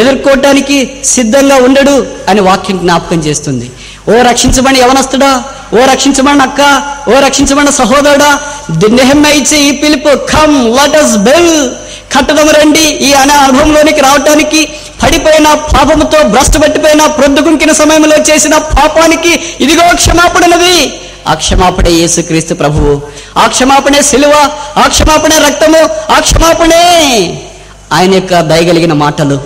ఎదుర్కోవటానికి సిద్ధంగా ఉండడు అని వాక్యం జ్ఞాపకం చేస్తుంది. ఓ రక్షించబడిన యవనస్తుడా, ఓ రక్షించబడిన అక్క, ఓ రక్షించబడిన సహోదరుడా, నెహెమ్యా ఇచ్చే ఈ పిలుపు, కమ్ లెట్ us build, కట్టడం రండి. ఈ అనుభవంలోనికి రావటానికి పడిపోయిన పాపముతో భ్రష్టు పట్టిపోయిన ప్రొద్దుగుంకిన సమయంలో చేసిన పాపానికి ఇదిగో క్షమాపణనది. ఆ క్షమాపణే యేసుక్రీస్తు ప్రభువు, ఆ క్షమాపణే సిలువ, ఆ క్షమాపణే రక్తము, ఆ క్షమాపణే ఆయన యొక్క దయగలిగిన మాటలు.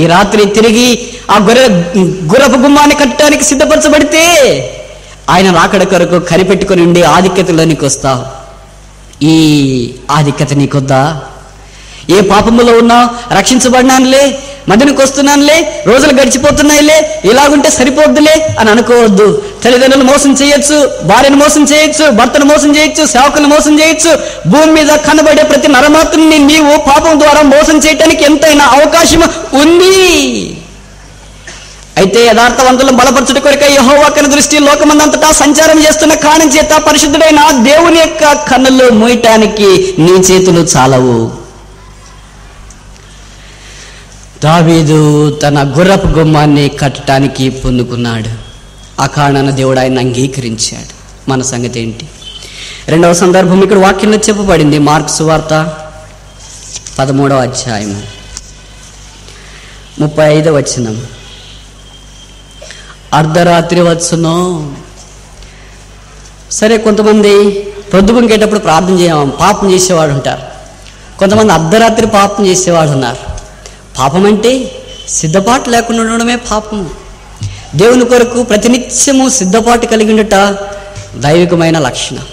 ఈ రాత్రి తిరిగి ఆ గుర్రపు గుమ్మాన్ని కట్టడానికి సిద్ధపరచబడితే ఆయన రాకడ కొరకు కనిపెట్టుకుని ఉండి ఆధిక్యతలోనికి వస్తావు. ఈ ఆధిక్యత నీకొద్దా? ఏ పాపములో ఉన్నా రక్షించబడినానులే, మధ్యనకు వస్తున్నానులే, రోజులు గడిచిపోతున్నాయిలే, ఇలాగుంటే సరిపోద్దులే అని అనుకోవద్దు. తల్లిదండ్రులు మోసం చేయొచ్చు, భార్యను మోసం చేయొచ్చు, భర్తను మోసం చేయొచ్చు, సేవకులను మోసం చేయొచ్చు. భూమి మీద కనబడే ప్రతి నరమాత్రుని నీవు పాపం ద్వారా మోసం చేయటానికి ఎంతైనా అవకాశం ఉంది. అయితే యథార్థవంతులను బలపరచుట కొరకై యెహోవా కను దృష్టి లోకమందంతటా సంచారం చేస్తున్న కారణం చేత పరిశుద్ధుడైన దేవుని యొక్క కన్నులు మోయటానికి నీ చేతులు చాలవు. దావీదు తన గుర్రపు గుమ్మాన్ని కట్టడానికి పొందుకున్నాడు. ఆ కారణాన్ని దేవుడు ఆయన అంగీకరించాడు. మన సంగతి ఏంటి? రెండవ సందర్భం ఇక్కడ వాక్యంలో చెప్పబడింది. మార్కు సువార్త 13వ అధ్యాయము 35వ వచనం. అర్ధరాత్రి వచ్చును. సరే, కొంతమంది పొద్దుగుంకేటప్పుడు ప్రార్థన పాపం చేసేవాడు ఉంటారు. కొంతమంది అర్ధరాత్రి పాపం చేసేవాడు ఉన్నారు. పాపం అంటే సిద్ధపాటు లేకుండా ఉండడమే పాపము. దేవుని కొరకు ప్రతినిత్యము సిద్ధపాటు కలిగి ఉండట దైవికమైన లక్షణం.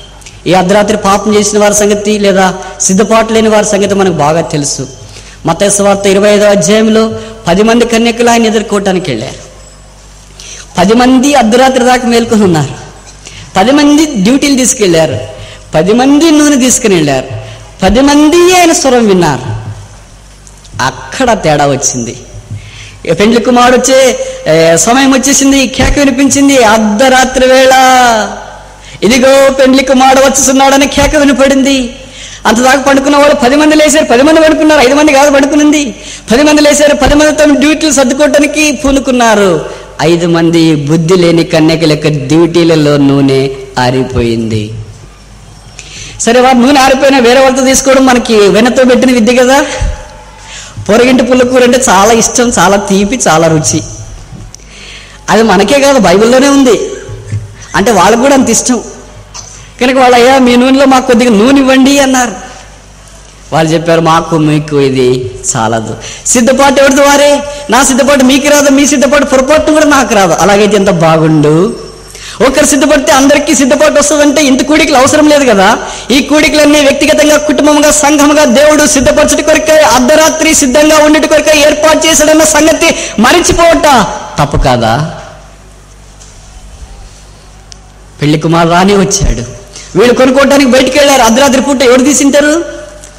ఈ అర్ధరాత్రి పాపం చేసిన వారి సంగతి లేదా సిద్ధపాటు లేని వారి సంగతి మనకు బాగా తెలుసు. మత్తయి సువార్త 25వ అధ్యాయంలో 10 మంది కన్యకలు ఆయన ఎదుర్కోవటానికి వెళ్ళారు. 10 మంది అర్ధరాత్రి దాకా మేల్కొని ఉన్నారు. 10 మంది డ్యూటీలు తీసుకెళ్లారు. 10 మంది నూనె తీసుకుని వెళ్ళారు. 10 మంది ఆయన స్వరం విన్నారు. అక్కడ తేడా వచ్చింది. పెండ్లి కుమారుడు వచ్చే సమయం వచ్చేసింది. కేక వినిపించింది. అర్ధరాత్రి వేళ ఇదిగో పెండ్లి కుమారుడు వచ్చేస్తున్నాడని కేక వినపడింది. అంతదాకా పండుకున్న వాళ్ళు 10 మంది లేచారు. 10 మంది పడుకున్నారు. 5 మంది కాదు పడుకునింది. 10 మంది లేచారు. 10 మంది తమ డ్యూటీలు సర్దుకోవటానికి పూనుకున్నారు. 5 మంది బుద్ధి లేని కన్యకల యొక్క డ్యూటీలలో నూనె ఆరిపోయింది. సరే, వారు నూనె ఆరిపోయినా వేరే వాళ్ళతో తీసుకోవడం మనకి వెనతో పెట్టిన విద్య కదా. పొరగింటి పుల్లకూర అంటే చాలా ఇష్టం, చాలా తీపి, చాలా రుచి. అది మనకే కాదు, బైబిల్లోనే ఉంది. అంటే వాళ్ళకు కూడా అంత ఇష్టం కనుక వాళ్ళు, అయ్యా మీ నూనెలో మాకు కొద్దిగా నూనె ఇవ్వండి అన్నారు. వాళ్ళు చెప్పారు, మాకు మీకు ఇది చాలదు. సిద్ధపాటు ఎవరిది వారే. నా సిద్ధపాటు మీకు రాదు, మీ సిద్ధపాటు పొరపాటు కూడా నాకు రాదు. అలాగైతే ఎంత బాగుండు. ఒకరు సిద్ధపడితే అందరికీ సిద్ధపాటు వస్తుందంటే ఇంత కూడికలు అవసరం లేదు కదా. ఈ కూడికలన్నీ వ్యక్తిగతంగా, కుటుంబంగా, సంఘముగా దేవుడు సిద్ధపరచటి కొరకే అర్ధరాత్రి సిద్ధంగా ఉండేటి కొరకే ఏర్పాటు చేశాడన్న సంగతి మరిచిపోవట తప్పు కాదా? పెళ్లి కుమారు రాని వచ్చాడు. వీళ్ళు కొనుక్కోవడానికి బయటికి వెళ్ళారు. అర్ధరాత్రి పూట ఎవరు తీసింటారు?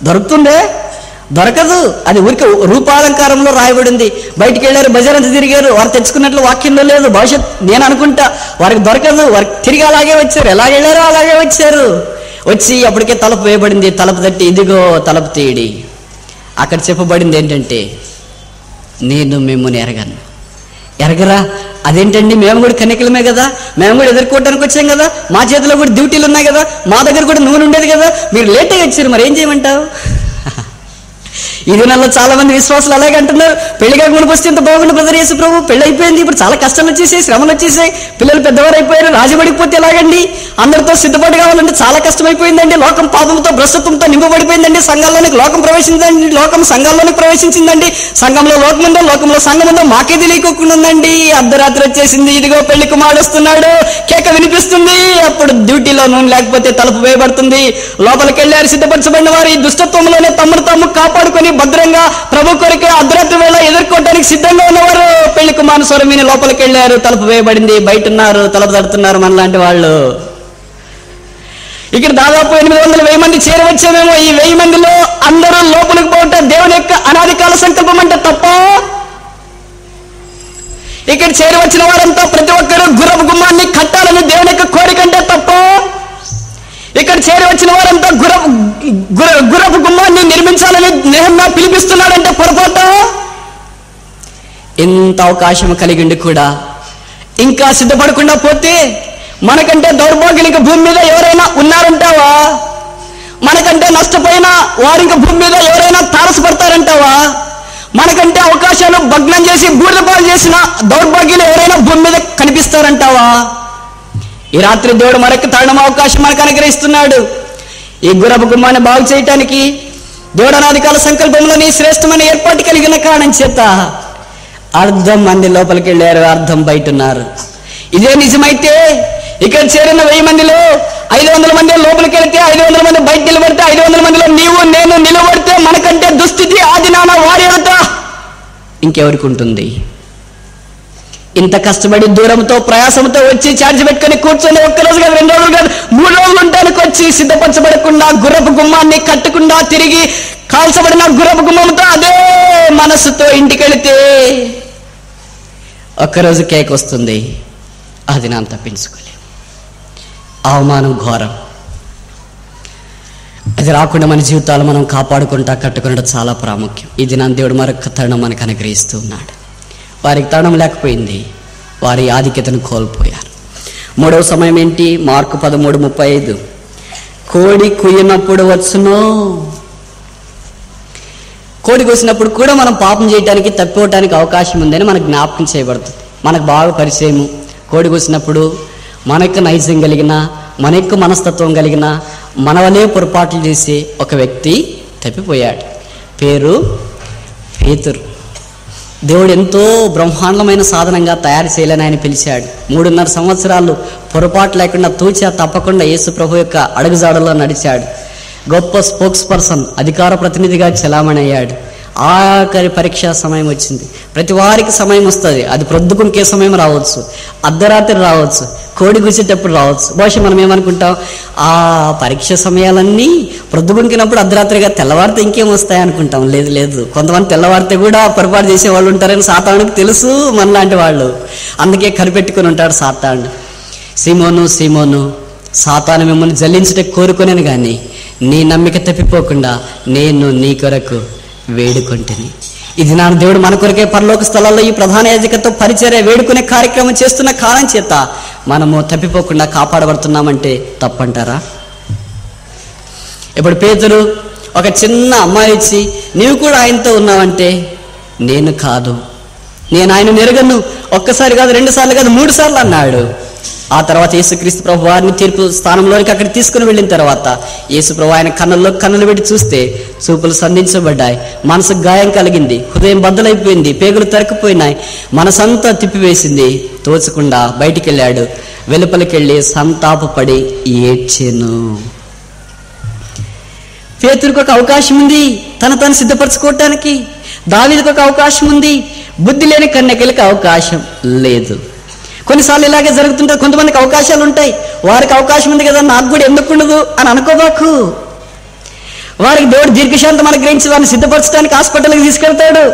దొరుకుతుండే? దొరకదు. అది ఊరికి రూపాలంకారంలో రాయబడింది. బయటికి వెళ్ళారు, బజార్ అంతా తిరిగారు. వారు తెచ్చుకున్నట్లు వాక్యంలో లేదు. భవిష్యత్ నేను అనుకుంటా వారికి దొరకదు. వారికి తిరిగి అలాగే వచ్చారు. ఎలా వెళ్ళారో అలాగే వచ్చారు. వచ్చి అప్పటికే తలుపు వేయబడింది. తలుపు తట్టి, ఇదిగో తలుపు తీయడి. అక్కడ చెప్పబడింది ఏంటంటే, నేను మిమ్మల్ని ఎరగను. ఎరగరా? అదేంటండి, మేము కూడా కన్యకలమే కదా, మేము కూడా ఎదుర్కోవడానికి వచ్చాం కదా, మా చేతిలో కూడా డ్యూటీలు ఉన్నాయి కదా, మా దగ్గర కూడా నూనె ఉండేది కదా, మీరు లేట్గా వచ్చారు, మరి ఏం చేయమంటావు? ఈ దినాల్లో చాలా మంది విశ్వాసులు అలాగే అంటున్నారు. పెళ్లిగా గుణపస్తే ఇంత బాగుండు బ్రదర్ యేసు ప్రభు, పెళ్లి అయిపోయింది, ఇప్పుడు చాలా కష్టాలు వచ్చేసాయి, శ్రమలు వచ్చేసాయి, పిల్లలు పెద్దవారు అయిపోయారు, రాజబడిపోతే ఎలాగండి, అందరితో సిద్ధపాటు కావాలంటే చాలా కష్టమైపోయిందండి, లోకం పాపంతో భ్రష్టత్వంతో నింపబడిపోయిందండి, సంఘాల్లోనికి లోకం ప్రవేశించిందండి, లోకం సంఘాల్లోనికి ప్రవేశించిందండి, సంఘంలో లోకం ఉందో లోకంలో సంఘం ఉందో మాకే తెలియకోకుండా ఉందండి. అర్ధరాత్రి వచ్చేసింది, ఇదిగో పెళ్లి కుమారుడు వస్తున్నాడు, కేక వినిపిస్తుంది, అప్పుడు డ్యూటీలో నూనె లేకపోతే తలుపు వేయబడుతుంది. లోపలికి వెళ్ళారు సిద్ధపరచబడిన వారు ఈ దుష్టత్వంలోనే తమను తాము కాపాడుకొని భద్రంగా ప్రభు కొరకు అర్ధరాత్రి వేళ ఎదుర్కోవడానికి సిద్ధంగా ఉన్నవారు పెళ్లి కుమారు స్వరం విని లోపలికి వెళ్ళారు. తలుపు వేయబడింది, బయట ఉన్నారు, తలుపు తడుతున్నారు మనలాంటి వాళ్ళు. ఇక్కడ దాదాపు 800-1000 మంది చేరవచ్చామేమో. ఈ 1000 మందిలో అందరూ లోపలికి పోవటం దేవుని యొక్క అనాది కాల సంకల్పం అంటే తప్ప. ఇక్కడ చేరవచ్చిన వారంతా ప్రతి ఒక్కరూ గుర్రపు గుమ్మాన్ని కట్టాలని దేవుని యొక్క కోరిక అంటే తప్ప. ఇక్కడ చేరి వచ్చిన వారంతా గుర్రపు గుమ్మాన్ని నిర్మించాలని నెహెమ్యా పిలిపిస్తున్నాడంటే పొరపాటు. ఎంత అవకాశం కలిగిండి కూడా ఇంకా సిద్ధపడకుండా పోతే మనకంటే దౌర్భాగ్యులు ఇంకా భూమి మీద ఎవరైనా ఉన్నారంటావా? మనకంటే నష్టపోయిన వారు ఇంకా భూమి మీద ఎవరైనా తారసపడతారంటావా? మనకంటే అవకాశాలు భగ్నం చేసి బూడిదపాలు చేసిన దౌర్భాగ్యులు ఎవరైనా భూమి మీద కనిపిస్తారంటావా? ఈ రాత్రి దేవుడు మరొక తరుణం అవకాశం మనకు అనుగ్రహిస్తున్నాడు. ఈ గుర్రపు గుమ్మాన్ని బాగు చేయటానికి దేవుడు అనాది కాల సంకల్పంలోని శ్రేష్టమైన ఏర్పాటు కలిగిన కారణం చేత 1/2 మంది లోపలికి వెళ్ళారు, 1/2 బయట ఉన్నారు. ఇదే నిజమైతే ఇక్కడ చేరిన 1000 మందిలో 500 మంది లోపలికి వెళితే, 500 మంది బయట నిలబడితే, 500 మందిలో నీవు నేను నిలబడితే మనకంటే దుస్థితి ఆది నాన్న వారి అవుతా. ఇంకెవరికి ఉంటుంది? ఇంత కష్టపడి దూరంతో ప్రయాసంతో వచ్చి ఛార్జ్ పెట్టుకొని కూర్చొని ఒక్కరోజు కాదు, 2 రోజులు కాదు, 3 రోజులు ఉండడానికి వచ్చి సిద్ధపరచబడకుండా గుర్రపు గుమ్మాన్ని కట్టకుండా తిరిగి కాల్చబడిన గుర్రపు గుమ్మంతో అదే మనసుతో ఇంటికి వెళితే ఒక్కరోజు కేక్ వస్తుంది, అది నాన్న తప్పించుకోలేము. అవమానం ఘోరం. అది రాకుండా మన జీవితాలు మనం కాపాడుకుంటా కట్టుకుంటా చాలా ప్రాముఖ్యం. ఈ దినాన్ని దేవుడు మరొక తరుణం మనకు అనుగ్రహిస్తూ ఉన్నాడు. వారికి తరుణం లేకపోయింది, వారి ఆధిక్యతను కోల్పోయారు. 3వ సమయం ఏంటి? మార్కు 13:35. కోడి కుయ్యనప్పుడు వచ్చునో. కోడి కోసినప్పుడు కూడా మనం పాపం చేయడానికి తప్పిపోవటానికి అవకాశం ఉందని మనకు జ్ఞాపకం చేయబడుతుంది. మనకు బాగా పరిచయము. కోడి కోసినప్పుడు మనకు నైజం కలిగిన, మనకు మనస్తత్వం కలిగిన, మన వలే పొరపాట్లు చేసి ఒక వ్యక్తి తప్పిపోయాడు. పేరు పేతురు. దేవుడు ఎంతో బ్రహ్మాండమైన సాధనంగా తయారు చేయాలని ఆయన పిలిచాడు. 3.5 సంవత్సరాలు పొరపాటు లేకుండా తూచా తప్పకుండా యేసు ప్రభు యొక్క అడుగుజాడల్లో నడిచాడు. గొప్ప స్పోక్స్ పర్సన్, అధికార ప్రతినిధిగా చలామణి అయ్యాడు. ఆఖరి పరీక్షా సమయం వచ్చింది. ప్రతి వారికి సమయం వస్తుంది. అది ప్రొద్దుకుంకే సమయం రావచ్చు, అర్ధరాత్రి రావచ్చు, కోడి కూసేటప్పుడు రావచ్చు. బహుశా మనం ఏమనుకుంటాం, ఆ పరీక్ష సమయాలన్నీ ప్రొద్దుకుంకినప్పుడు అర్ధరాత్రిగా తెల్లవారితే ఇంకేం వస్తాయి అనుకుంటాం. లేదు లేదు, కొంతమంది తెల్లవారితే కూడా పొరపాటు చేసే వాళ్ళు ఉంటారని సాతానుడికి తెలుసు, మనలాంటి వాళ్ళు. అందుకే కనిపెట్టుకుని ఉంటాడు సాతానుడు. సీమోను సీమోను, సాతాను మిమ్మల్ని జల్లించుటే కోరుకునేను కానీ నీ నమ్మిక తప్పిపోకుండా నేను నీ కొరకు వేడుకొంటిని. ఇది నా దేవుడు మన కొరకే పరలోక స్థలాల్లో ఈ ప్రధాన యాజకత్వ పరిచర్య వేడుకునే కార్యక్రమం చేస్తున్న కాలం చేత మనము తప్పిపోకుండా కాపాడబడుతున్నామంటే తప్పంటారా? ఇప్పుడు పేతురు ఒక చిన్న అమ్మాయి ఇచ్చి నీవు కూడా ఆయనతో ఉన్నావంటే, నేను కాదు, నేను ఆయన ఎరగను, ఒక్కసారి కాదు, 2 సార్లు కాదు, 3 సార్లు అన్నాడు. ఆ తర్వాత యేసుక్రీస్తు ప్రభు వారిని తీర్పు స్థానంలోనికి అక్కడ తీసుకుని వెళ్ళిన తర్వాత యేసు ప్రభు ఆయన కన్నుల్లో కన్నులు పెట్టి చూస్తే చూపులు సంధించబడ్డాయి, మనసుకు గాయం కలిగింది, హృదయం బద్దలైపోయింది, పేగులు తరకపోయినాయి, మనసంతా తిప్పివేసింది. తోచకుండా బయటికి వెళ్ళాడు. వెలుపలికి వెళ్ళి సంతాపపడి ఏడ్చెను. పేతురుకు ఒక అవకాశం ఉంది తను సిద్ధపరచుకోవటానికి. దావీదుకు ఒక అవకాశం ఉంది. బుద్ధి లేని కన్యకలకు అవకాశం లేదు. కొన్నిసార్లు ఇలాగే జరుగుతుంటాయి. కొంతమందికి అవకాశాలు ఉంటాయి, వారికి అవకాశం ఉంది కదా నాకు కూడా ఎందుకు ఉండదు అని అనుకోబాకు. వారికి దేవుడు దీర్ఘశాంతం అనుగ్రహించి వారిని సిద్ధపరచడానికి హాస్పిటల్కి తీసుకెళ్తాడు.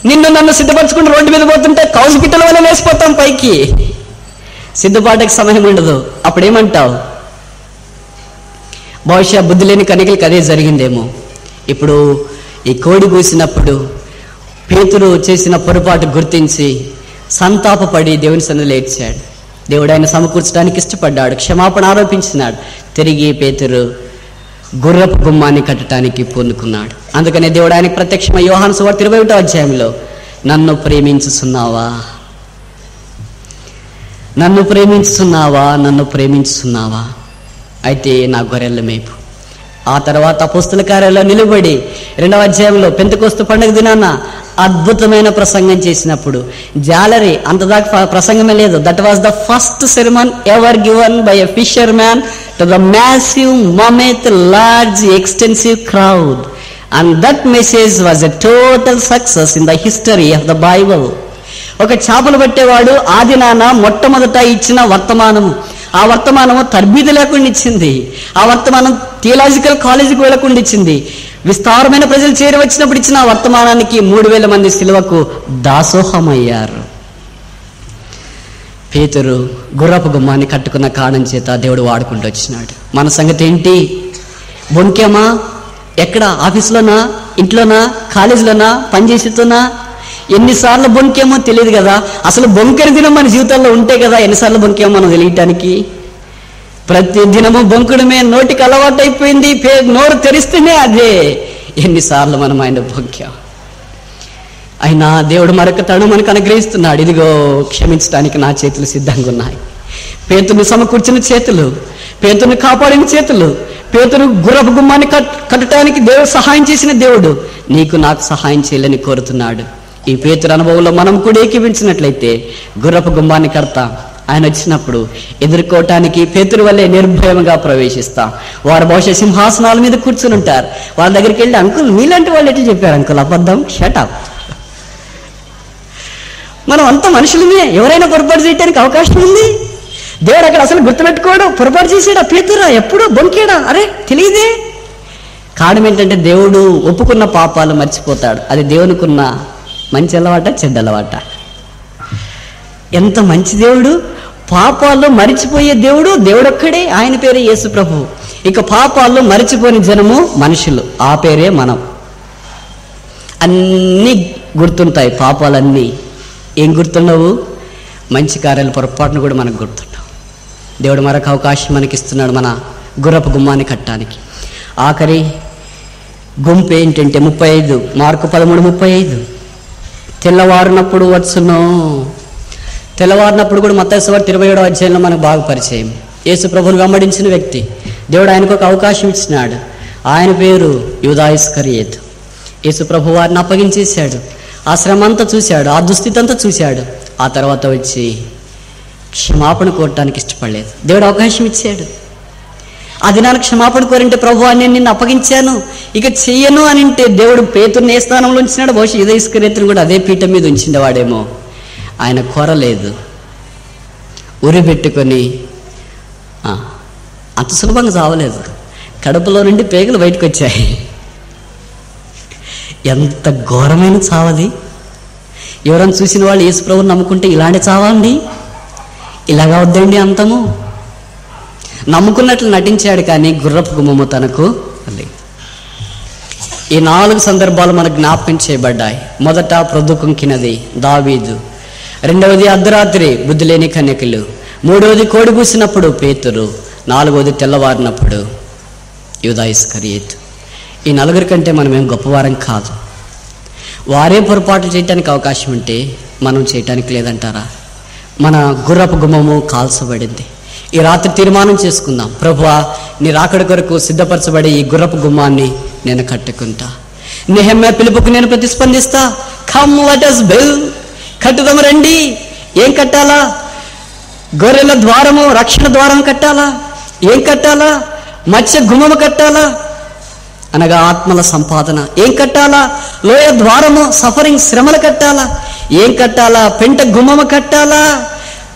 నిన్ను నన్ను సిద్ధపరచుకుంటూ రోడ్డు మీద పోతుంటే కౌసు పిట్టల వల్ల వేసిపోతాం పైకి. సిద్ధపాటుకి సమయం ఉండదు. అప్పుడేమంటావు? బహుశా బుద్ధి లేని కన్యకలకు అదే జరిగిందేమో. ఇప్పుడు ఈ కోడి కూసినప్పుడు పేతురు చేసిన పొరపాటు గుర్తించి సంతాపపడి దేవుని సన్నిధిలో ఏడ్చాడు. దేవుడు ఆయన సమకూర్చడానికి ఇష్టపడ్డాడు, క్షమాపణ ఆరోపించినాడు. తిరిగి పేతురు గుర్రపు గుమ్మాన్ని కట్టడానికి పూనుకున్నాడు. అందుకనే దేవుడు ఆయనకు ప్రత్యక్షమై యోహాను సువార్త 21వ అధ్యాయంలో నన్ను ప్రేమించుచున్నావా, నన్ను ప్రేమించుచున్నావా, నన్ను ప్రేమించుచున్నావా, అయితే నా గొర్రెల మేపు. ఆ తర్వాత అపోస్తల కార్యాలయంలో నిలబడి 2వ అధ్యాయంలో పెంతెకొస్తు పండుగ దినాన అద్భుతమైన ప్రసంగం చేసినప్పుడు జాలరీ అంతదాకా ప్రసంగమే లేదు. That was the first sermon ever given by a fisher man to the massive mammoth large extensive crowd and that message was a total success in the history of the Bible. ఒక చేపలు పట్టేవాడు ఆ దినాన మొట్టమొదట ఇచ్చిన వర్తమానము, ఆ వర్తమానము తర్బీదు లేకుండా ఇచ్చింది. ఆ వర్తమానం థియలాజికల్ కాలేజీకి వెళ్లకుండా ఇచ్చింది. విస్తారమైన ప్రజలు చేరి వచ్చినప్పుడు ఇచ్చిన వర్తమానానికి 3000 మంది సిలువకు దాసోహమయ్యారు. పేతురు గుర్రపు గుమ్మాన్ని కట్టుకున్న కారణం చేత దేవుడు వాడుకుంటూ వచ్చినాడు. మన సంగతి ఏంటి? బొంకేమా? ఎక్కడ? ఆఫీసులోనా, ఇంట్లోనా, కాలేజీలోనా, పనిచేసేతోనా? ఎన్నిసార్లు బొంకేమో తెలియదు కదా. అసలు బొంకని దినం మన జీవితాల్లో ఉంటే కదా ఎన్నిసార్లు బొంకేమో మనం తెలియటానికి. ప్రతి దినము బొంకుడమే నోటికి అలవాటు అయిపోయింది. నోరు తెరిస్తేనే అదే. ఎన్నిసార్లు మనం ఆయన బొంకాం. అయినా దేవుడు మరొక తరుణం మనకు అనుగ్రహిస్తున్నాడు. ఇదిగో క్షమించడానికి నా చేతులు సిద్ధంగా ఉన్నాయి. పేతురుని సమకూర్చిన చేతులు, పేతురుని కాపాడిన చేతులు, పేతురు గుర్రపు గుమ్మాన్ని కట్టడానికి దేవుడు సహాయం చేసిన దేవుడు నీకు నాకు సహాయం చేయాలని కోరుతున్నాడు. ఈ పేతురు అనుభవంలో మనం కూడా ఏకీవించినట్లయితే గుర్రపు గుమ్మాన్ని కడతాం. ఆయన వచ్చినప్పుడు ఎదుర్కోవటానికి పేతురు వల్లే నిర్భయంగా ప్రవేశిస్తాం. వారు బహుశా సింహాసనాల మీద కూర్చుని ఉంటారు. వాళ్ళ దగ్గరికి వెళ్ళి అంకుల్ మీలాంటి వాళ్ళు ఎట్లా చెప్పారు అంకుల్ అబద్ధం, షటప్ మనం అంత మనుషులమే, ఎవరైనా పొరపాటు చేయడానికి అవకాశం ఉంది. దేవుడు అక్కడ అసలు గుర్తుపెట్టుకోడు. పొరపాటు చేసాడా పేతురా, ఎప్పుడో బొంకేడా, అరే తెలియదే. కారణం ఏంటంటే దేవుడు ఒప్పుకున్న పాపాలు మర్చిపోతాడు. అది దేవునికున్న మంచి అలవాట, చెడ్డ అలవాట? ఎంత మంచి దేవుడు! పాపాల్లో మరిచిపోయే దేవుడు దేవుడొక్కడే, ఆయన పేరే యేసు ప్రభు. ఇక పాపాల్లో మరిచిపోని జనము మనుషులు, ఆ పేరే మనం. అన్నీ గుర్తుంటాయి పాపాలన్నీ. ఏం గుర్తుండవు? మంచి కార్యాలు పొరపాటును కూడా మనకు గుర్తుండవు. దేవుడు మరొక అవకాశం మనకిస్తున్నాడు మన గుర్రపు గుమ్మాన్ని కట్టడానికి. ఆఖరి గుంపు ఏంటంటే 35, మార్కు 13:35. తెల్లవారినప్పుడు వచ్చును. తెల్లవారినప్పుడు కూడా మత్తయి సువార్త 27వ అధ్యాయంలో మనకు బాగా పరిచయం. యేసు ప్రభువును వెంబడించిన వ్యక్తి. దేవుడు ఆయనకు ఒక అవకాశం ఇచ్చినాడు. ఆయన పేరు యూదా ఇస్కరియోతు. యేసు ప్రభు వారిని అప్పగించేశాడు. ఆ శ్రమ అంతా చూశాడు, ఆ దుస్థితి అంతా చూశాడు. ఆ తర్వాత వచ్చి క్షమాపణ కోరటానికి ఇష్టపడలేదు. దేవుడు అవకాశం ఇచ్చాడు. ఆ దినానికి క్షమాపణ కోరింటే, ప్రభువా నేను నిన్ను అప్పగించాను, ఇక చెయ్యను అని అంటే దేవుడు పేతురుని ఏ స్థానంలో ఉంచినాడు? బహుశా యూదా ఇస్కరియోతును కూడా అదే పీఠం మీద ఉంచిండేవాడేమో. ఆయన కోరలేదు. ఉరి పెట్టుకొని అంత సులభంగా చావలేదు. కడుపులో నుండి పేగులు బయటకు వచ్చాయి. ఎంత ఘోరమైన చావది! ఎవరైనా చూసిన వాళ్ళు యేసు ప్రభువుని నమ్ముకుంటే ఇలాంటి చావండి, ఇలాగా వద్దండి అంతము. నమ్ముకున్నట్లు నటించాడు, కానీ గుర్రపు గుమ్మము తనకు లేదు. ఈ 4 సందర్భాలు మనకు జ్ఞాపకం చేయబడ్డాయి. మొదట ప్రొద్దుకుంకినది దావీదు, రెండవది అర్ధరాత్రి బుద్ధి లేని కన్యకలు, మూడవది కోడి కూసినప్పుడు పేతురు, నాలుగవది తెల్లవారినప్పుడు యూదా ఇస్కరియోతు. ఈ 4 కంటే మనమేం గొప్పవారం కాదు. వారే పొరపాట్లు చేయటానికి అవకాశం ఉంటే మనం చేయటానికి లేదంటారా? మన గుర్రపు గుమ్మము కాల్చబడింది. ఈ రాత్రి తీర్మానం చేసుకుందాం, ప్రభువా నీ రాకడ కొరకు సిద్ధపరచబడి ఈ గుర్రపు గుమ్మాన్ని నేను కట్టుకుంటా. నెహెమ్యా పిలుపుకు నేను ప్రతిస్పందిస్తా. Come let us build. కట్టుదాం రండి. ఏం కట్టాలా? గొర్రెల ద్వారము, రక్షణ ద్వారం కట్టాలా? ఏం కట్టాలా? మత్స్య గుమ్మము కట్టాలా? అనగా ఆత్మల సంపాదన. ఏం కట్టాలా? లోయ ద్వారము, సఫరింగ్ శ్రమలు కట్టాలా? ఏం కట్టాలా? పెంట గుమ్మము కట్టాలా?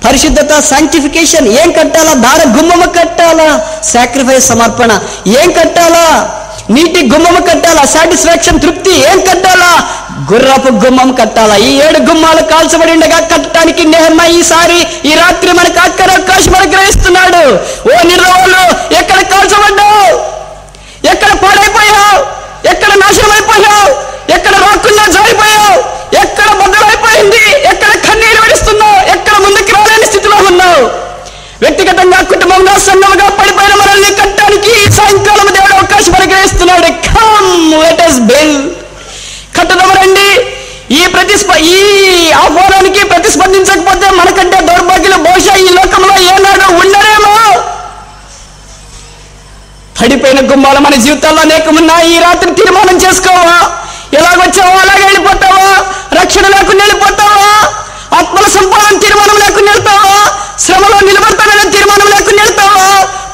పరిశుద్ధత, సాంక్టిఫికేషన్ ఏం కట్టాలా? దార గుమ్మము కట్టాలా? సాక్రిఫైస్, సమర్పణ ఏం కట్టాలా? నీటి గుమ్మము కట్టాలా? సాటిస్ఫాక్షన్, తృప్తి ఏం కట్టాలా? గుర్రపు గుమ్మం కట్టాలా? ఈ 7 గుమ్మాలు కాల్చబడి ఉండగా కట్టడానికి నెహెమ్యా ఈసారి ఈ రాత్రి మనకు అక్కడ అవకాశం అనుగ్రహిస్తున్నాడు. ఓ నిర్రోలు, ఎక్కడ కాల్చబడ్డావు? ఎక్కడ పాడైపోయావు? ఎక్కడ నాశనం అయిపోయావు? ఎక్కడ రాకుండా జారిపోయావు? ఎక్కడ బద్దలైపోయింది? ఎక్కడ కన్నీరు విడుస్తున్నావు? ఎక్కడ ముందుకు రాలేని స్థితిలో ఉన్నావు? వ్యక్తిగతంగా, కుటుంబంగా, సంఘంగా పడిపోయిన మనల్ని కట్టడానికి సాయంకాలం దేవుడు అవకాశం అనుగ్రహిస్తున్నాడు. Come let us build. కట్టడం రండి. ఈ ఆహ్వానానికి ప్రతిస్పందించకపోతే మనకంటే దౌర్భాగ్యులు బహుశా ఈ లోకంలో ఏనాడు ఉండరేమో. పడిపోయిన గుమ్మాలు మన జీవితాల్లో అనేకమున్నా. ఈ రాత్రి తీర్మానం చేసుకోవా? ఎలాగొచ్చావా అలాగే వెళ్ళిపోతావా? రక్షణ లేకుండా వెళ్ళిపోతావా? ఆత్మల సంపాదన తీర్మానం లేకుండా వెళ్తావా? శ్రమలో నిలబడతాననే తీర్మానం లేకుండా వెళ్తావా?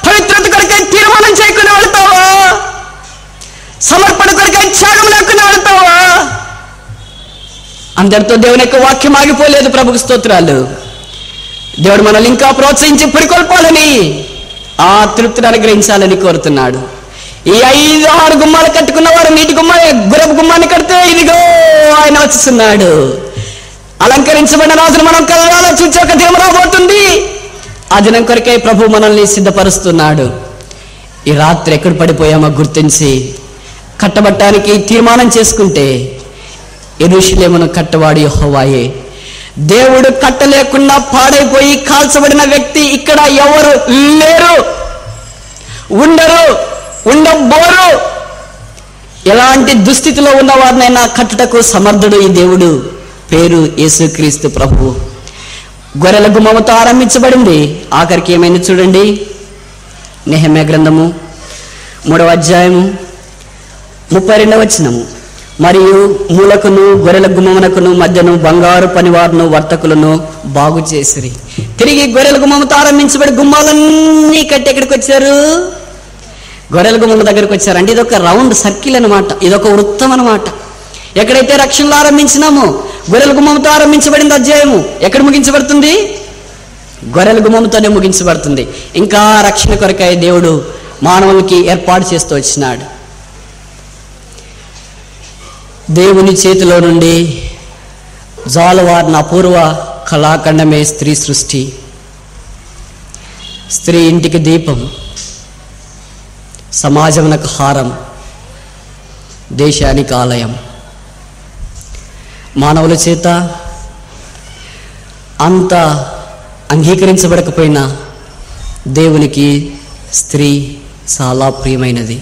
పవిత్రత కొరకై తీర్మానం చేయకుండా వెళ్తావా? సమర్పణ కొరకై త్యాగం లేకుండా వెళ్తావా? అందరితో దేవుని యొక్క వాక్యం ఆగిపోలేదు. ప్రభుకు స్తోత్రాలు. దేవుడు మనల్ని ఇంకా ప్రోత్సహించి పురికొల్పాలని, ఆ తృప్తిని అనుగ్రహించాలని కోరుతున్నాడు. ఈ 5-6 గుమ్మాలు కట్టుకున్న వారు నీటి గుర్రపు గుమ్మాన్ని కడితే ఇదిగో ఆయన వచ్చేస్తున్నాడు. అలంకరించబడిన రాజును మనం కళ్ళాలో చూచి ఒక దినం రాబోతుంది. ఆ దినం కొరకై ప్రభు మనల్ని సిద్ధపరుస్తున్నాడు. ఈ రాత్రి ఎక్కడ పడిపోయామో గుర్తించి కట్టబట్టానికి తీర్మానం చేసుకుంటే యెరూషలేమును కట్టవాడు యెహోవాయే. దేవుడు కట్టలేకుండా పాడైపోయి కాల్చబడిన వ్యక్తి ఇక్కడ ఎవరు లేరు, ఉండరు, ఉండబోరు. ఎలాంటి దుస్థితిలో ఉన్న వారినైనా కట్టుటకు సమర్థుడు ఈ దేవుడు. పేరు యేసుక్రీస్తు ప్రభు. గొర్రెల గుమ్మముతో ఆరంభించబడింది. ఆఖరికి ఏమైంది చూడండి. నెహెమ్యా గ్రంథము 3వ అధ్యాయము 32వ వచనము. మరియు మూలకును గొర్రెల గుమ్మమునకును మధ్యను బంగారు పనివారును వర్తకులను బాగు చేసిరి. తిరిగి గొర్రెల గుమ్మముతో ఆరంభించబడి గుమ్మాలన్నీ కట్టి ఎక్కడికి వచ్చారు? గొర్రెల గుమ్మం దగ్గరికి వచ్చారు. అంటే ఇదొక రౌండ్ సర్కిల్ అనమాట, ఇదొక వృత్తం అనమాట. ఎక్కడైతే రక్షణలో ఆరంభించినామో గొర్రెల గుమ్మంతో ఆరంభించబడింది అధ్యాయము. ఎక్కడ ముగించబడుతుంది? గొర్రెల గుమ్మంతోనే ముగించబడుతుంది. ఇంకా రక్షణ కొరకై దేవుడు మానవులకి ఏర్పాటు చేస్తూ వచ్చినాడు. దేవుని చేతిలో నుండి జాలవారిన అపూర్వ కళాఖండమే స్త్రీ సృష్టి. స్త్రీ ఇంటికి దీపం, సమాజమునకు హారం, దేశానికి ఆలయం. మానవుల చేత అంత అంగీకరించబడకపోయినా దేవునికి స్త్రీ చాలా ప్రియమైనది.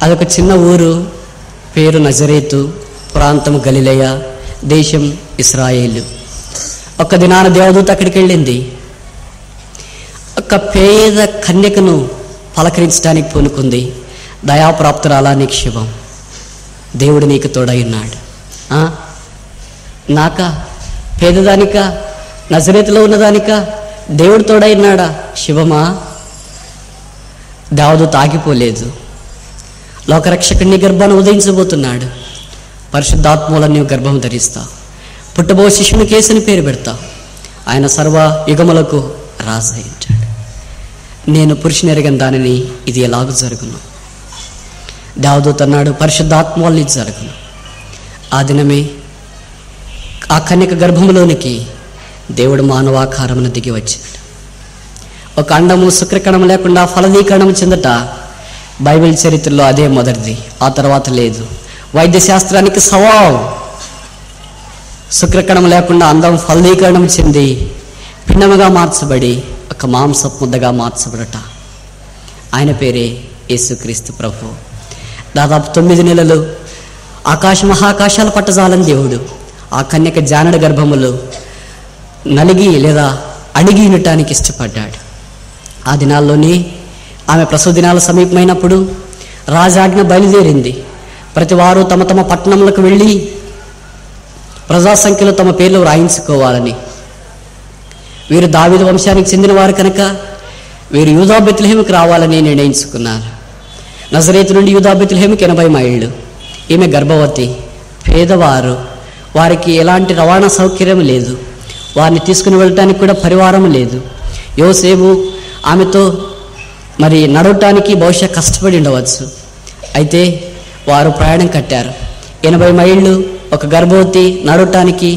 అదొక చిన్న ఊరు, పేరు నజరేతు, ప్రాంతం గలిలయ, దేశం ఇశ్రాయేలు. ఒక్క దినాన దేవదూత అక్కడికి వెళ్ళింది. ఒక పేద కన్యకను పలకరించడానికి పూనుకుంది. దయాప్రాప్తురాలా నీకు శుభం, దేవుడు నీకు తోడై ఉన్నాడు. నాకా, పేదదానికా, నజరేతులో ఉన్నదానికా దేవుడు తోడై ఉన్నాడా? శుభమా? దేవదూత ఆగిపోలేదు. లోకరక్షకుడిని గర్భాన్ని ఉదయించబోతున్నాడు. పరిశుద్ధాత్మూలను నీవు గర్భం ధరిస్తావు. పుట్టబో శిశువుని కేసుని పేరు పెడతావు. ఆయన సర్వ యుగములకు రాజు అయింటాడు. నేను పురుషుని ఎరగని దానిని ఇది ఎలాగూ జరుగును. దేవదూత అన్నాడు, పరిశుద్ధాత్మూలని జరుగును. ఆ దినమే ఆ కన్యక గర్భంలోనికి దేవుడు మానవాకారమును దిగి వచ్చాడు. ఒక అండము శుక్రకణం లేకుండా ఫలదీకరణం చెందట బైబిల్ చరిత్రలో అదే మొదటిది. ఆ తర్వాత లేదు. వైద్య శాస్త్రానికి సవాల్. శుక్రకణం లేకుండా అందం ఫలదీకరణం చెంది పిండముగా మార్చబడి ఒక మాంసపు ముద్దగా మార్చబడట. ఆయన పేరే యేసుక్రీస్తు ప్రభు. దాదాపు 9 నెలలు ఆకాశ మహాకాశాలు పట్టజాలని దేవుడు ఆ కన్యక జానడ గర్భములో నలిగి లేదా అడిగి ఉండటానికి ఇష్టపడ్డాడు. ఆ దినాల్లోనే ఆమె ప్రసవ దినాల సమీపమైనప్పుడు రాజాజ్ఞ బయలుదేరింది. ప్రతి వారు తమ తమ పట్టణములకు వెళ్ళి ప్రజాసంఖ్యలో తమ పేర్లు వ్రాయించుకోవాలని. వీరు దావీదు వంశానికి చెందిన వారు కనుక వీరు యూదా బెత్లెహేముకు రావాలని నిర్ణయించుకున్నారు. నజరేతు నుండి యూదా బెత్లెహేముకి 80 మైళ్ళు. ఈమె గర్భవతి, పేదవారు, వారికి ఎలాంటి రవాణా సౌకర్యం లేదు. వారిని తీసుకుని వెళ్ళటానికి కూడా పరివారం లేదు. యోసేపు ఆమెతో మరి నడవటానికి బహుశా కష్టపడి ఉండవచ్చు. అయితే వారు ప్రయాణం కట్టారు. 80 మైళ్ళు ఒక గర్భవతి నడవటానికి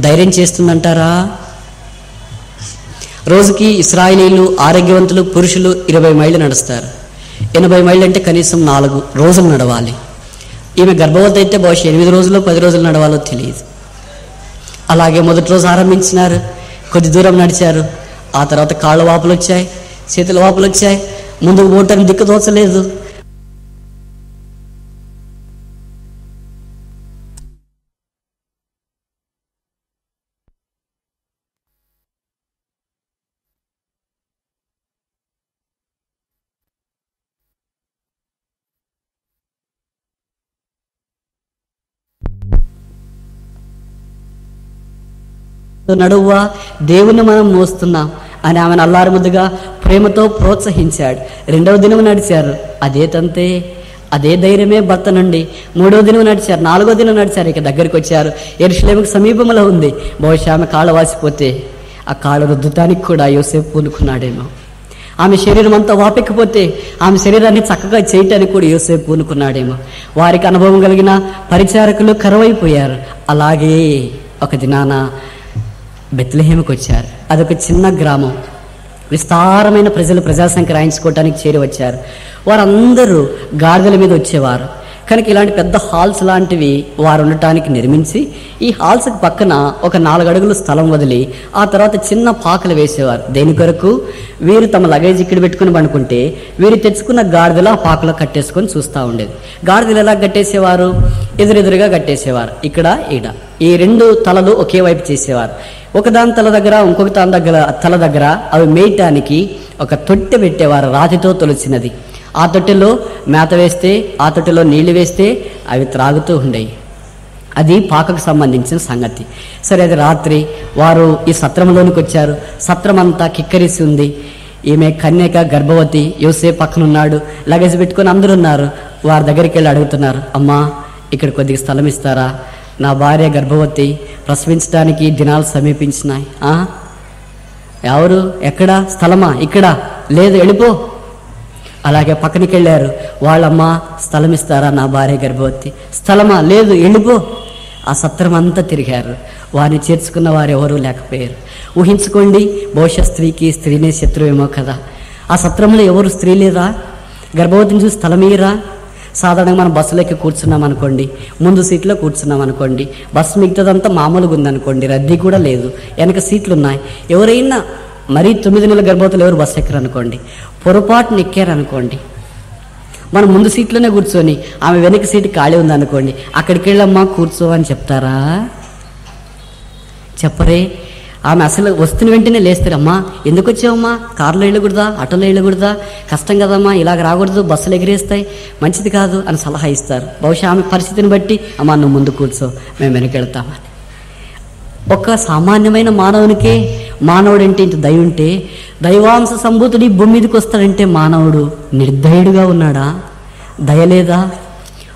ధైర్యం చేస్తుందంటారా? రోజుకి ఇశ్రాయేలీలు ఆరోగ్యవంతులు పురుషులు 20 మైళ్ళు నడుస్తారు. 80 మైళ్ళు అంటే కనీసం 4 రోజులు నడవాలి. ఈమె గర్భవతి అయితే బహుశా 8 రోజులు 10 రోజులు నడవాలో తెలియదు. అలాగే మొదటి రోజు ఆరంభించినారు. కొద్ది దూరం నడిచారు. ఆ తర్వాత కాళ్ళ వాపులు వచ్చాయి, చేతుల వాపులు వచ్చాయి. ముందుకు పోవటానికి దిక్కు తోచలేదు. నడువా, దేవుని మనం మోస్తున్నాం అని ఆమెను అల్లారు ముద్దుగా ప్రేమతో ప్రోత్సహించాడు. 2వ దినం నడిచారు. అదే తంతే, అదే ధైర్యమే భర్త నుండి 3వ దినం నడిచారు. 4వ దినం నడిచారు. ఇక దగ్గరికి వచ్చారు. యెరూషలేముకు సమీపంలో ఉంది. బహుశా ఆమె కాళ్ళ వాసిపోతే ఆ కాళ్ళ రుద్దుతానికి కూడా యోసేపు పూనుకున్నాడేమో. ఆమె శరీరం అంతా వాపెక్కిపోతే ఆమె శరీరాన్ని చక్కగా చేయటానికి కూడా యోసేపు పూనుకున్నాడేమో. వారికి అనుభవం కలిగిన పరిచారకులు కరువైపోయారు. అలాగే ఒక దినాన బెత్లెహేముకు వచ్చారు. అదొక చిన్న గ్రామం. విస్తారమైన ప్రజలు ప్రజాసంఖ్య రాయించుకోవటానికి చేరి వచ్చారు. వారందరూ గాడిదల మీద వచ్చేవారు కనుక ఇలాంటి పెద్ద హాల్స్ లాంటివి వారు ఉండటానికి నిర్మించి ఈ హాల్స్కి పక్కన ఒక 4 అడుగుల స్థలం వదిలి ఆ తర్వాత చిన్న పాకలు వేసేవారు. దేని కొరకు? వీరు తమ లగేజ్ ఇక్కడ పెట్టుకుని పండుకుంటే వీరు తెచ్చుకున్న గాడిదలు ఆ పాకలో కట్టేసుకొని చూస్తూ ఉండేది. గాడిదలు ఎలా కట్టేసేవారు? ఎదురెదురుగా కట్టేసేవారు. ఇక్కడ ఈడ ఈ 2 తలలు ఒకే వైపు చేసేవారు. ఒకదాని తల దగ్గర ఇంకొక తల దగ్గర అవి మేయటానికి ఒక తొట్టె పెట్టేవారు, రాతితో తొలిచినది. ఆ తొట్టెలో మేత వేస్తే, ఆ తొట్టెలో నీళ్లు వేస్తే అవి త్రాగుతూ ఉండేవి. అది పాకకు సంబంధించిన సంగతి. సరే, అది రాత్రి వారు ఈ సత్రంలోనికి వచ్చారు. సత్రం అంతా కిక్కరిసి ఉంది. ఈమె కన్యక గర్భవతి, యోసేపు పక్కన ఉన్నాడు, లగేజ్ పెట్టుకొని అందరూ ఉన్నారు. వారి దగ్గరికి వెళ్ళి అడుగుతున్నారు, అమ్మా ఇక్కడ కొద్దిగా స్థలం ఇస్తారా, నా భార్య గర్భవతి, ప్రసవించడానికి దినాలు సమీపించినాయి. ఎవరు? ఎక్కడ? స్థలమా? ఇక్కడ లేదు, వెళ్ళిపో. అలాగే పక్కనికి వెళ్ళారు. వాళ్ళమ్మ, స్థలం ఇస్తారా? నా భార్య గర్భవతి. స్థలమా? లేదు, వెళ్ళిపో. ఆ సత్రం అంతా తిరిగారు. వారిని చేర్చుకున్న వారు ఎవరూ లేకపోయారు. ఊహించుకోండి, బహుశా స్త్రీనే శత్రువేమో కదా. ఆ సత్రంలో ఎవరు స్త్రీ లేరా? గర్భవతిని చూసి స్థలం ఇయ్యరా? సాధారణంగా మనం బస్సులోకి కూర్చున్నాం అనుకోండి, ముందు సీట్లో కూర్చున్నాం అనుకోండి, బస్సు మిగతాదంతా మామూలుగా ఉందనుకోండి, రద్దీ కూడా లేదు, వెనక సీట్లు ఉన్నాయి. ఎవరైనా మరీ 9 నెలల గర్భవతులు ఎవరు బస్సు ఎక్కరు అనుకోండి, పొరపాటున ఎక్కారనుకోండి, మనం ముందు సీట్లోనే కూర్చొని ఆమె వెనక సీటు ఖాళీ ఉందనుకోండి, అక్కడికి వెళ్ళమ్మా కూర్చో అని చెప్తారా? చెప్పరే. ఆమె అసలు వస్తున్న వెంటనే లేస్తారమ్మా, ఎందుకు వచ్చావమ్మా? కారులో వెళ్ళకూడదా? ఆటోలో వెళ్ళకూడదా? కష్టం కదమ్మా, ఇలాగ రాకూడదు, బస్సులు ఎగిరేస్తాయి, మంచిది కాదు అని సలహా ఇస్తారు. బహుశా ఆమె పరిస్థితిని బట్టి, అమ్మా నువ్వు ముందు కూర్చో, మేము వెనకెళ్తామని. ఒక సామాన్యమైన మానవునికే, మానవుడంటే ఇంత దయ ఉంటే, దైవాంశ సంభూతుడి భూమి మీదకి వస్తాడంటే మానవుడు నిర్దయుడుగా ఉన్నాడా? దయలేదా?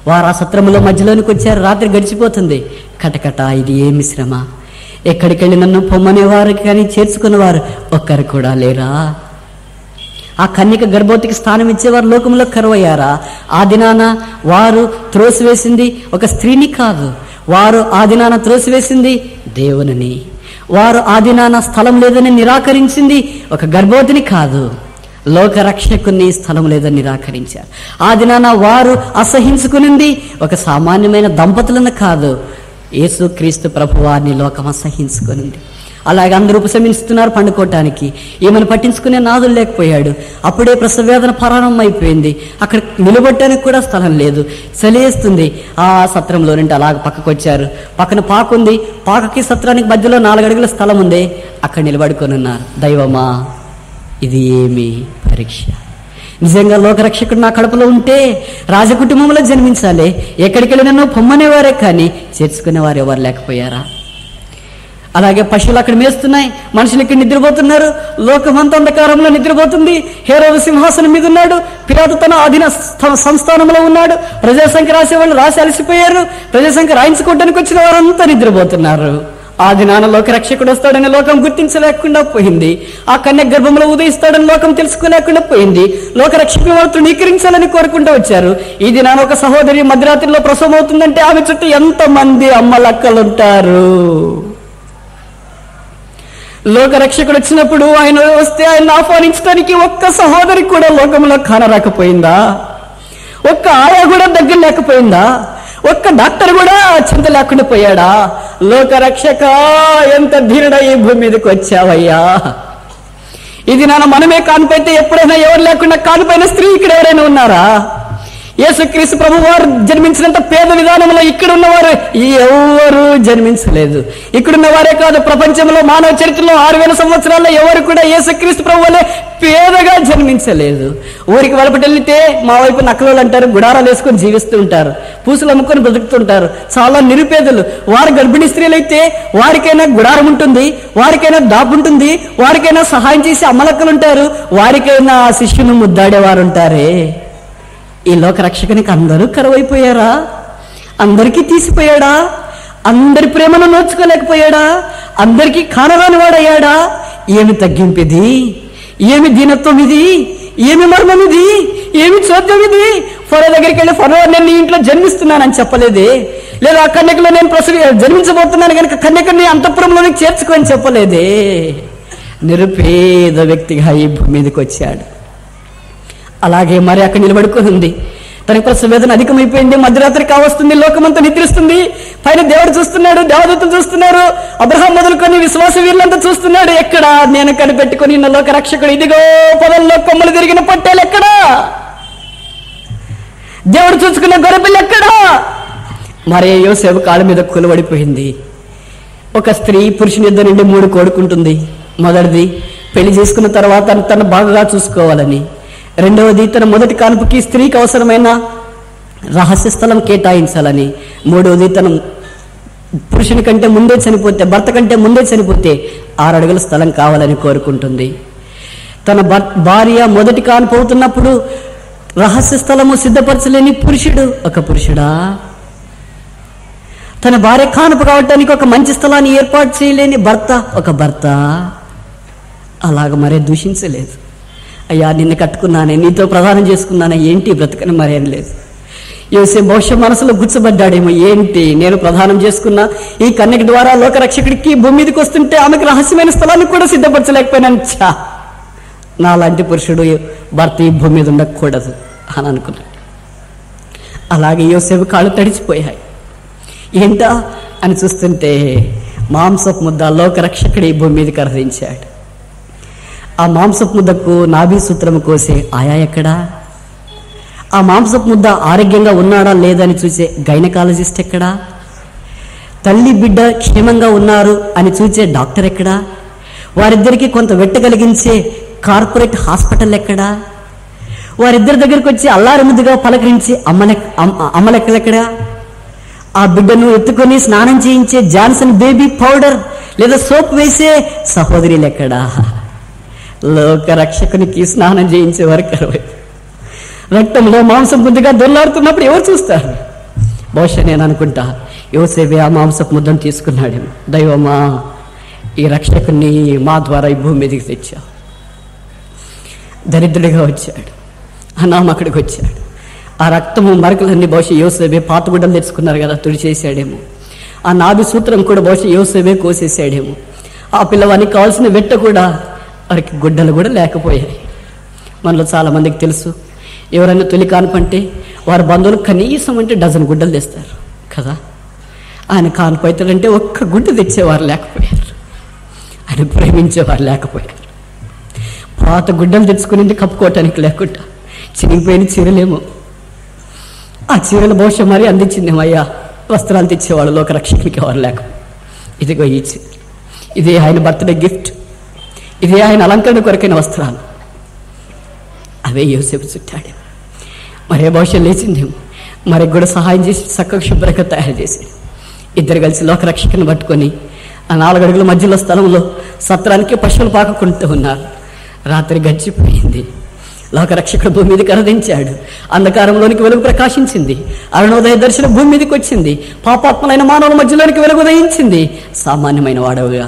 వారు ఆ సత్రంలో మధ్యలోనికి వచ్చారు. రాత్రి గడిచిపోతుంది. కటకట, ఇది ఏమి శ్రమ. ఎక్కడికి వెళ్ళి నన్ను పొమ్మనేవారు కానీ చేర్చుకున్నవారు ఒక్కరు కూడా లేరా? ఆ కన్యక గర్భవతికి స్థానం ఇచ్చేవారు లోకంలో కరువయ్యారా? ఆ దినాన వారు త్రోసివేసింది ఒక స్త్రీని కాదు, వారు ఆ దినాన త్రోసివేసింది దేవునిని. వారు ఆ దినాన స్థలం లేదని నిరాకరించింది ఒక గర్భవతిని కాదు, లోక రక్షకుని స్థలం లేదని నిరాకరించారు. ఆ దినాన వారు అసహించుకునింది ఒక సామాన్యమైన దంపతులను కాదు, యేసుక్రీస్తు ప్రభువారిని లోకం అసహించుకునింది. అలాగే అందరూ ఉపశమిస్తున్నారు పండుకోవటానికి, ఏమని పట్టించుకునే నాదులు లేకపోయాడు. అప్పుడే ప్రసవవేదన ప్రారంభం అయిపోయింది. అక్కడ నిలబట్టడానికి కూడా స్థలం లేదు, చలేస్తుంది. ఆ సత్రంలో నుండి అలాగ పక్కకు వచ్చారు. పక్కన పాకుంది, పాకకి సత్రానికి మధ్యలో 4 అడుగుల స్థలం ఉంది. అక్కడ నిలబడుకొని ఉన్నారు. దైవమా, ఇది ఏమి పరీక్ష! నిజంగా లోకరక్షకుడు నా కడుపులో ఉంటే రాజకుటుంబంలో జన్మించాలి. ఎక్కడికి వెళ్ళినో పొమ్మనేవారే కానీ చేర్చుకునేవారు ఎవరు లేకపోయారా? అలాగే పశువులు అక్కడ మేస్తున్నాయి, మనుషులు ఇక్కడ నిద్రపోతున్నారు. లోకమంతా అంధకారంలో నిద్రపోతుంది. హేరోదు సింహాసనం మీద ఉన్నాడు, పిలాతు తన అధీన సంస్థానంలో ఉన్నాడు. ప్రజాసంఖ్య రాసేవాళ్ళు రాసి అలసిపోయారు. ప్రజాసంఖ్య రాయించుకోవడానికి వచ్చిన వారంతా నిద్రపోతున్నారు. ఆ దినాన లోకరక్షకుడు వస్తాడని లోకం గుర్తించలేకుండా పోయింది. ఆ కన్య గర్భంలో ఉదయిస్తాడని లోకం తెలుసుకోలేకుండా పోయింది. లోకరక్షకుని వారు తృణీకరించాలని కోరుకుంటూ వచ్చారు. ఈ దినాన ఒక సహోదరి మధ్యరాత్రిలో ప్రసవం అవుతుందంటే ఆమె చుట్టూ ఎంతమంది అమ్మలక్కలుంటారు. లోకరక్షకుడు వచ్చినప్పుడు ఆయన వస్తే ఆయన ఆహ్వానించడానికి ఒక్క సహోదరి కూడా లోకంలో కానరాకపోయిందా? ఒక్క ఆయా కూడా దగ్గర లేకపోయిందా? ఒక్క డాక్టర్ కూడా చింత లేకుండా పోయాడా? లోకరక్షక, ఎంత ధీరుడా ఈ భూమి మీదకి వచ్చావయ్యా! ఇది మనమే కానిపోతే ఎప్పుడైనా ఎవరు లేకుండా కానిపోయిన స్త్రీ ఇక్కడ ఎవరైనా ఉన్నారా? యేసుక్రీస్తు ప్రభువారు జన్మించినంత పేద విధానంలో ఇక్కడ ఉన్నవారు ఎవరు జన్మించలేదు. ఇక్కడున్న వారే కాదు, ప్రపంచంలో మానవ చరిత్రలో 6000 సంవత్సరాల్లో ఎవరు కూడా యేసుక్రీస్తు ప్రభు వలె పేదగా జన్మించలేదు. ఊరికి వెలపటెళ్తే మా వైపు నక్కలోళ్ళు అంటారు, గుడారాలు వేసుకొని జీవిస్తూ ఉంటారు, పూసలు అమ్ముకొని బ్రతుకుతుంటారు, చాలా నిరుపేదలు. వారు గర్భిణీ స్త్రీలైతే వారికైనా గుడారం ఉంటుంది, వారికైనా దాపు ఉంటుంది, వారికైనా సహాయం చేసి అమ్మలక్కలుంటారు, వారికైనా ఆ శిష్యును ముద్దాడేవారు ఉంటారే. ఈ లోకరక్షకునికి అందరూ కరువైపోయారా? అందరికీ తీసిపోయాడా? అందరి ప్రేమను నోచుకోలేకపోయాడా? అందరికీ కానరాని వాడయ్యాడా? ఏమి తగ్గింపిది, ఏమి దీనత్వం ఇది, ఏమి మర్మం ఇది, ఏమి చోద్యం ఇది? ఫరో దగ్గరికి వెళ్ళి, ఫరో నేను నీ ఇంట్లో జన్మిస్తున్నానని చెప్పలేదే, లేదా ఆ కన్యకలో నేను జన్మించబోతున్నాను కనుక కన్యకని అంతఃపురంలోనికి చేర్చుకొని చెప్పలేదే. నిరుపేద వ్యక్తిగా ఈ భూమి మీదకి వచ్చాడు. అలాగే మరి అక్కడ నిలబడుకొని ఉంది. తనకు ప్రసవేదన అధికమైపోయింది. మధ్యరాత్రి కావస్తుంది, లోకమంతా నిద్రిస్తుంది. పైన దేవుడు చూస్తున్నాడు, దేవదూతలు చూస్తున్నారు, అబ్రహాం మొదలుకొని విశ్వాస వీరులంతా చూస్తున్నాడు. ఎక్కడ నేను కనిపెట్టుకుని ఉన్న లోక రక్షకుడు, ఇదిగో పొలంలో కొమ్మలు తిరిగిన పొట్టేలు ఎక్కడా? దేవుడు చూసుకున్న గొర్రెపిల్ల ఎక్కడా? మరే యోసేపు కాళ్ళ మీద కొలువడిపోయింది. ఒక స్త్రీ పురుషుని యుద్ధ నుండి 3 కోరుకుంటుంది. మొదటిది పెళ్లి చేసుకున్న తర్వాత తను బాగా చూసుకోవాలని, రెండవది తన మొదటి కానుపుకి స్త్రీకి అవసరమైన రహస్య స్థలం కేటాయించాలని, మూడవది తన పురుషుని కంటే ముందే చనిపోతే, భర్త కంటే ముందే చనిపోతే 6 అడుగుల స్థలం కావాలని కోరుకుంటుంది. తన భార్య మొదటి కానుపు అవుతున్నప్పుడు రహస్య స్థలము సిద్ధపరచలేని పురుషుడు ఒక పురుషుడా? తన భార్య కానుపు కావటానికి ఒక మంచి స్థలాన్ని ఏర్పాటు చేయలేని ఒక భర్త అలాగ మరే దూషించలేదు. అయ్యా నిన్ను కట్టుకున్నానే, నీతో ప్రదానం చేసుకున్నానే, ఏంటి బ్రతకని మరేం లేదు. యోసేపు బహుశా మనసులో గుచ్చబడ్డాడేమో, ఏంటి నేను ప్రదానం చేసుకున్నా ఈ కన్యక ద్వారా లోకరక్షకుడికి భూమి మీదకి వస్తుంటే ఆమెకు రహస్యమైన స్థలాన్ని కూడా సిద్ధపరచలేకపోయినాను. నాలాంటి పురుషుడు భర్త ఈ భూమి మీద ఉండకూడదు అని అనుకున్నాడు. అలాగే యోసేపు కాళ్ళు తడిచిపోయాయి. ఏంటా అని చూస్తుంటే మాంసపు ముద్ద లోకరక్షకుడి ఈ భూమి మీదకి అర్ధించాడు. ఆ మాంసపు ముద్దకు నాభి సూత్రము కోసే ఆయా ఎక్కడా? ఆ మాంసపు ముద్ద ఆరోగ్యంగా ఉన్నాడా లేదని చూసే గైనకాలజిస్ట్ ఎక్కడా? తల్లి బిడ్డ క్షేమంగా ఉన్నారు అని చూసే డాక్టర్ ఎక్కడా? వారిద్దరికి కొంత వెట్ట కలిగించే కార్పొరేట్ హాస్పిటల్ ఎక్కడా? వారిద్దరి దగ్గరికి వచ్చి అల్లారి ముద్దుగా పలకరించే అమ్మలెక్కడెక్కడా? ఆ బిడ్డను ఎత్తుకొని స్నానం చేయించే జాన్సన్ బేబీ పౌడర్ లేదా సోప్ వేసే సహోదరులు ఎక్కడా? లోకరక్షకునికి స్నానం చేయించేవారు కరువై. రక్తంలో మాంసం ముద్దగా దొర్లాడుతున్నప్పుడు ఎవరు చూస్తారు? బహుశా నేను అనుకుంటా యోసేపే ఆ మాంసపు ముద్దను తీసుకున్నాడేమో. దైవమా, ఈ రక్షకుని మా ద్వారా ఈ భూమి మీదకి తెచ్చావు. దరిద్రుడిగా వచ్చాడు, అనామకుడికి వచ్చాడు. ఆ రక్తము మరకలన్నీ బహుశా యోసేపే పాత గుడ్డలు తెచ్చుకున్నారు కదా, తుడిచేసాడేమో. ఆ నాభి సూత్రం కూడా బహుశా యోసేపే కోసేసాడేమో. ఆ పిల్లవానికి కావాల్సిన వెట్ట కూడా వారికి గుడ్డలు కూడా లేకపోయాయి. మనలో చాలా మందికి తెలుసు, ఎవరైనా తొలి కాన్పంటే వారి బంధువులు కనీసం అంటే డజన్ గుడ్డలు తెస్తారు కదా. ఆయన కాన్పు అవుతాడంటే ఒక్క గుడ్డ తెచ్చేవారు లేకపోయారు, ఆయన ప్రేమించేవారు లేకపోయారు. పాత గుడ్డలు తెచ్చుకునేది కప్పుకోవటానికి లేకుండా చినిగిపోయిన చీరలేమో, ఆ చీరలు బహుశా మరీ అందించిందేమో. అయ్యా వస్త్రాలు తెచ్చేవాళ్ళు లోకరక్షకులకి ఎవరు లేకపోతే, ఇదిగో ఈ చీర, ఇదే ఆయన బర్త్డే గిఫ్ట్, ఇదే ఆయన అలంకరణ కొరకైన వస్త్రాలు, అవే యోసేపు చుట్టాడు. మరే బహుశా లేచిందేమో, మరికి కూడా సహాయం చేసి చక్కగా శుభ్రంగా తయారు చేశాడు. ఇద్దరు కలిసి లోకరక్షకుని పట్టుకొని ఆ 4 అడుగుల మధ్యలో స్థలంలో సత్రానికి పశువులు పాకుకుంటూ ఉన్నారు. రాత్రి గడిచిపోయింది. లోకరక్షకుడు భూమి మీదకి అరదించాడు. అంధకారంలోనికి వెలుగు ప్రకాశించింది. అరుణోదయ దర్శనం భూమి మీదకి వచ్చింది. పాపాత్మలైన మానవుల మధ్యలోనికి వెలుగు ఉదయించింది. సామాన్యమైన వాడవుగా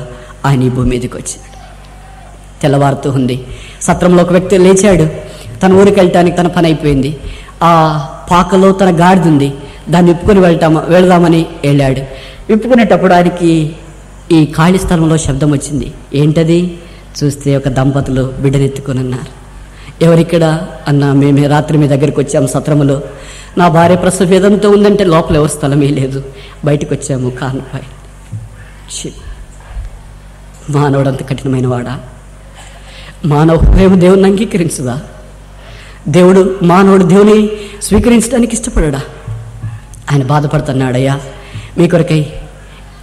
ఆయన ఈ భూమి మీదకి వచ్చాడు. తెల్లవారుతూ ఉంది. సత్రంలో ఒక వ్యక్తి లేచాడు. తన ఊరికి వెళ్ళటానికి తన పని అయిపోయింది. ఆ పాకలో తన గాడిద ఉంది, దాన్ని విప్పుకొని వెళదామని వెళ్ళాడు. విప్పుకునేటప్పుడు ఆయనకి ఈ ఖాళీ స్థలంలో శబ్దం వచ్చింది. ఏంటది? చూస్తే ఒక దంపతులు బిడ్డనెత్తుకొని ఉన్నారు. ఎవరిక్కడ అన్నా, మేమే రాత్రి మీ దగ్గరికి వచ్చాము సత్రములో. నా భార్య ప్రసవ వేదంతో ఉందంటే లోపల ఎవరు స్థలమే లేదు, బయటకు వచ్చాము కానుపై. మానవుడంత కఠినమైన వాడా? మానవ హృదయం దేవుని అంగీకరించదా? మానవుడు దేవుని స్వీకరించడానికి ఇష్టపడడా? ఆయన బాధపడుతున్నాడయ్యా, మీ కొరకై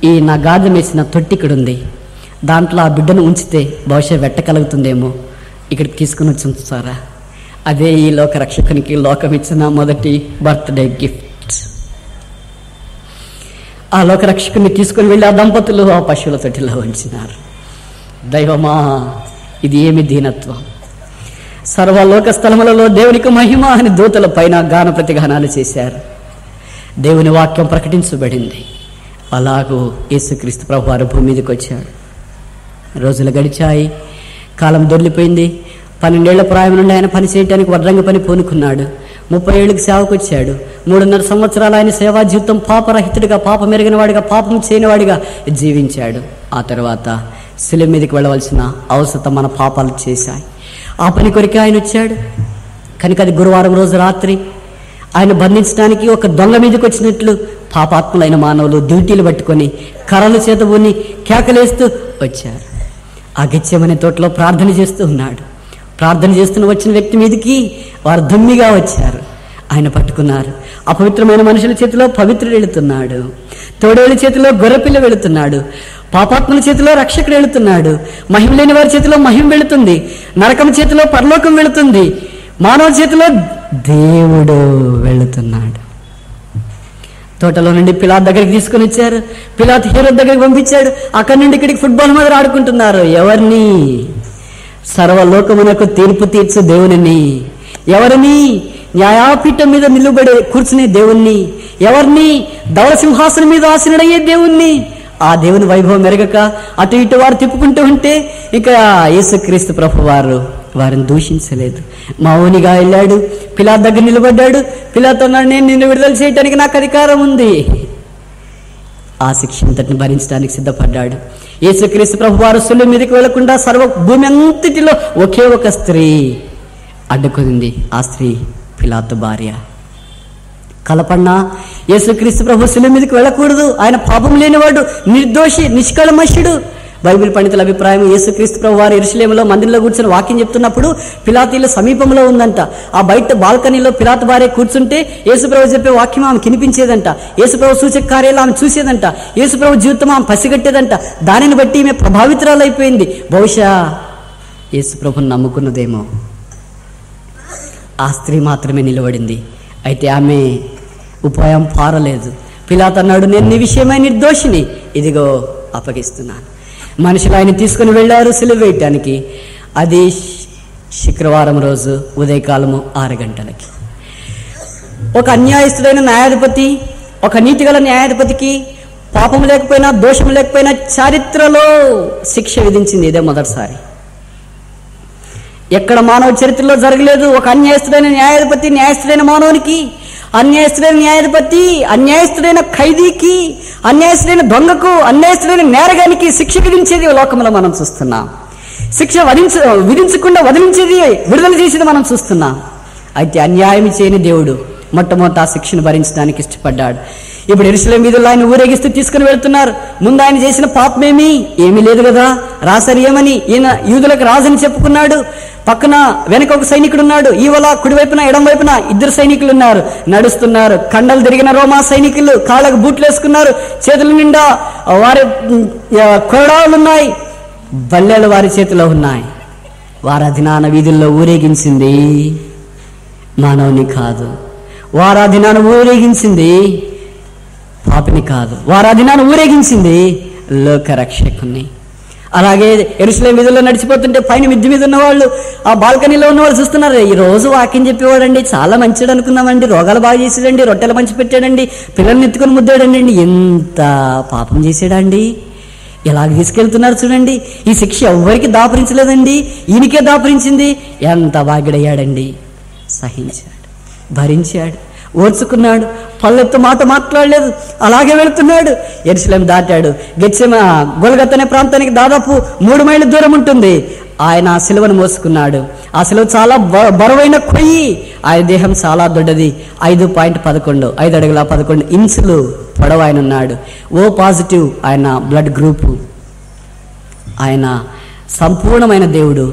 ఈ నా గాడిద వేసిన తొట్టి ఇక్కడ ఉంది, దాంట్లో ఆ బిడ్డను ఉంచితే బహుశా వెట్టకలుగుతుందేమో, ఇక్కడికి తీసుకుని వచ్చి ఉంచుతారా? అదే ఈ లోక రక్షకునికి లోకం ఇచ్చిన మొదటి బర్త్డే గిఫ్ట్. ఆ లోక రక్షకుని తీసుకుని వెళ్ళి ఆ దంపతులు ఆ పశువుల తొట్టిలో ఉంచినారు. దైవమా, ఇది ఏమి దీనత్వం! సర్వలోక స్థలములలో దేవునికి మహిమ అని దూతల పైన గాన ప్రతిగానాలు చేశారు. దేవుని వాక్యం ప్రకటించబడింది. అలాగూ యేసుక్రీస్తు ప్రభువారు భూమి మీదకి వచ్చాడు. రోజులు గడిచాయి, కాలం దొర్లిపోయింది. 12 ఏళ్ల ప్రాయం నుండి ఆయన పని చేయడానికి వడ్రంగి పని పూనుకున్నాడు. 30 ఏళ్ళకి సేవకు వచ్చాడు. 3.5 సంవత్సరాలు ఆయన సేవా జీవితం పాపరహితుడిగా, పాపం మెరిగిన వాడిగా, పాపం చేయనివాడిగా జీవించాడు. ఆ తర్వాత శిలువ మీదకి వెళ్ళవలసిన అవసరం మన పాపాలు చేశాయి. ఆ పని కొరికే ఆయన వచ్చాడు. కనుక అది గురువారం రోజు రాత్రి ఆయన బంధించడానికి ఒక దొంగ మీదకి వచ్చినట్లు పాపాత్ములైన మానవులు డ్యూటీలు పట్టుకొని కర్రలు చేతబూని కేకలేస్తూ వచ్చారు. ఆ గెత్సేమనే తోటలో ప్రార్థన చేస్తూ ఉన్నాడు. ప్రార్థన చేస్తున్న వచ్చిన వ్యక్తి మీదకి వారు దుమ్మిగా వచ్చారు. ఆయన పట్టుకున్నారు. అపవిత్రమైన మనుషుల చేతిలో పవిత్రుడు వెళుతున్నాడు, తోడేళ్ళ చేతిలో గొర్రెపిల్ల వెళుతున్నాడు, పాపాత్ముల చేతిలో రక్షకుడు వెళుతున్నాడు, మహిమ లేని వారి చేతిలో మహిమ వెళుతుంది, నరకం చేతిలో పరలోకం వెళుతుంది, మానవ చేతిలో దేవుడు వెళుతున్నాడు. తోటలో నుండి పిలాత్ దగ్గరికి తీసుకుని వచ్చారు. పిలాత్ హేరోదు దగ్గరికి పంపించాడు. అక్కడి నుండి ఇక్కడికి ఫుట్బాల్ మీద ఆడుకుంటున్నారు. ఎవరిని? సర్వలోకమునకు తీర్పు తీర్చు దేవుని. ఎవరిని? న్యాయపీఠం మీద నిలబడే కూర్చునే దేవుణ్ణి. ఎవరిని? ధవళ సింహాసనం మీద ఆసీనుడయ్యే దేవుణ్ణి. ఆ దేవుని వైభవం మెరగక అటు ఇటు వారు తిప్పుకుంటూ ఉంటే ఇక యేసుక్రీస్తు ప్రభు వారిని దూషించలేదు. మౌనిగా వెళ్ళాడు, పిలాతు దగ్గర నిలబడ్డాడు. పిలాతు అన్నాడు, నేను నిన్ను విడుదల చేయడానికి నాకు అధికారం ఉంది. ఆ శిక్ష అంతటిని భరించడానికి సిద్ధపడ్డాడు. యేసుక్రీస్తు ప్రభు వారు సులువు మీదకి వెళ్లకుండా సర్వ భూమి అంతటిలో ఒకే ఒక స్త్రీ అడ్డుకుంది. ఆ స్త్రీ పిలాతు భార్య. కలపన్నా యేసుక్రీస్తు ప్రభు సులువు మీదకి వెళ్ళకూడదు. ఆయన పాపం లేనివాడు, నిర్దోషి, నిష్కళమషుడు. బైబిల్ పండితుల అభిప్రాయం, యేసుక్రీస్తు ప్రభు వారు యెరూషలేములో మందిరంలో కూర్చొని వాక్యం చెప్తున్నప్పుడు పిలాతు ఇల్లు సమీపంలో ఉందంట. ఆ బయట బాల్కనీలో పిలాతు భార్య కూర్చుంటే యేసుప్రభు చెప్పే వాక్యం ఆమె కనిపించేదంట. యేసుప్రభు సూచక కార్యాలు ఆమె చూసేదంట. యేసుప్రభు జీవితం ఆమె పసిగట్టేదంట. దానిని బట్టి ఈమె ప్రభావితురాలు అయిపోయింది. బహుశా యేసుప్రభుని నమ్ముకున్నదేమో. ఆ స్త్రీ మాత్రమే నిలబడింది. అయితే ఆమె ఉపాయం పారలేదు. పిలాతు అన్నాడు, నేను నీ విషయమై నిర్దోషిని, ఇదిగో అప్పగిస్తున్నాను. మనుషులు ఆయన తీసుకుని వెళ్ళారు సిలువ వేయటానికి. అది శుక్రవారం రోజు ఉదయకాలము 6 గంటలకి. ఒక అన్యాయస్తుడైన న్యాయాధిపతి, ఒక నీతిగల న్యాయాధిపతికి పాపం లేకపోయినా దోషం లేకపోయినా చరిత్రలో శిక్ష విధించింది ఇదే మొదటిసారి. ఎక్కడ మానవ చరిత్రలో జరగలేదు. ఒక అన్యాయస్తుడైన న్యాయాధిపతి న్యాయస్తుడైన మానవునికి, అన్యాయస్తుడైన న్యాయాధిపతి అన్యాయస్తుడైన ఖైదీకి, అన్యాయస్తుడైన దొంగకు, అన్యాయస్తుడైన నేరగానికి శిక్ష విధించేది లోకంలో మనం చూస్తున్నాం. శిక్ష విధించకుండా వదిలించేది, విడుదల చేసేది మనం చూస్తున్నాం. అయితే అన్యాయం చేయని దేవుడు మొట్టమొదట ఆ శిక్షను భరించడానికి ఇష్టపడ్డాడు. ఇప్పుడు యెరూషలేము వీధుల్లో ఆయన ఊరేగిస్తూ తీసుకుని వెళ్తున్నారు. ముందు ఆయన చేసిన పాపమేమీ లేదు కదా. రాశారు ఏమని? ఈయన యూదులకు రాజని చెప్పుకున్నాడు. పక్కన వెనక ఒక సైనికుడు ఉన్నాడు. ఈవల కుడివైపున ఎడం వైపున 2 సైనికులు ఉన్నారు. నడుస్తున్నారు. కండలు తిరిగిన రోమా సైనికులు, కాళ్ళకు బూట్లు వేసుకున్నారు. చేతుల నిండా వారి కొరడాలున్నాయి, బల్లెలు వారి చేతిలో ఉన్నాయి. వారి అధినాన వీధుల్లో ఊరేగించింది మానవుని కాదు. వారి అధినాన ఊరేగించింది పాపిని కాదు. వారి అధినాన ఊరేగించింది లోకరక్షకుని. అలాగే యెరూషలేము వీధుల్లో నడిచిపోతుంటే పైన మిద్ది మీద ఉన్నవాళ్ళు, ఆ బాల్కనీలో ఉన్నవాళ్ళు చూస్తున్నారు. ఈ రోజు వాక్యం చెప్పేవాడండి, చాలా మంచిడు అనుకున్నామండి, రోగాలు బాగా చేసాడండి, రొట్టెలు మంచి పెట్టాడండి, పిల్లల్ని ఎత్తుకొని ముద్దాడండి, ఎంత పాపం చేసాడండి, ఎలాగ తీసుకెళ్తున్నారు చూడండి. ఈ శిక్ష ఎవ్వరికి దాపరించలేదండి, ఈయనకే దాపరించింది. ఎంత భాగ్యుడయ్యాడండి. సహించాడు, భరించాడు, ఓర్చుకున్నాడు, పల్లెత్తు మాట మాట్లాడలేదు. అలాగే వెళుతున్నాడు. యెరూషలేము దాటాడు. గొల్గొతా అనే ప్రాంతానికి దాదాపు 3 మైళ్ళ దూరం ఉంటుంది. ఆయన ఆ సిలువను మోసుకున్నాడు. ఆ సిలువ చాలా బరువైన కొయ్యి. ఆయన దేహం చాలా దొడ్డది. 5.11 5 అడుగుల 11 ఇంచులు పొడవు ఆయన ఉన్నాడు. O+ ఆయన బ్లడ్ గ్రూపు. ఆయన సంపూర్ణమైన దేవుడు,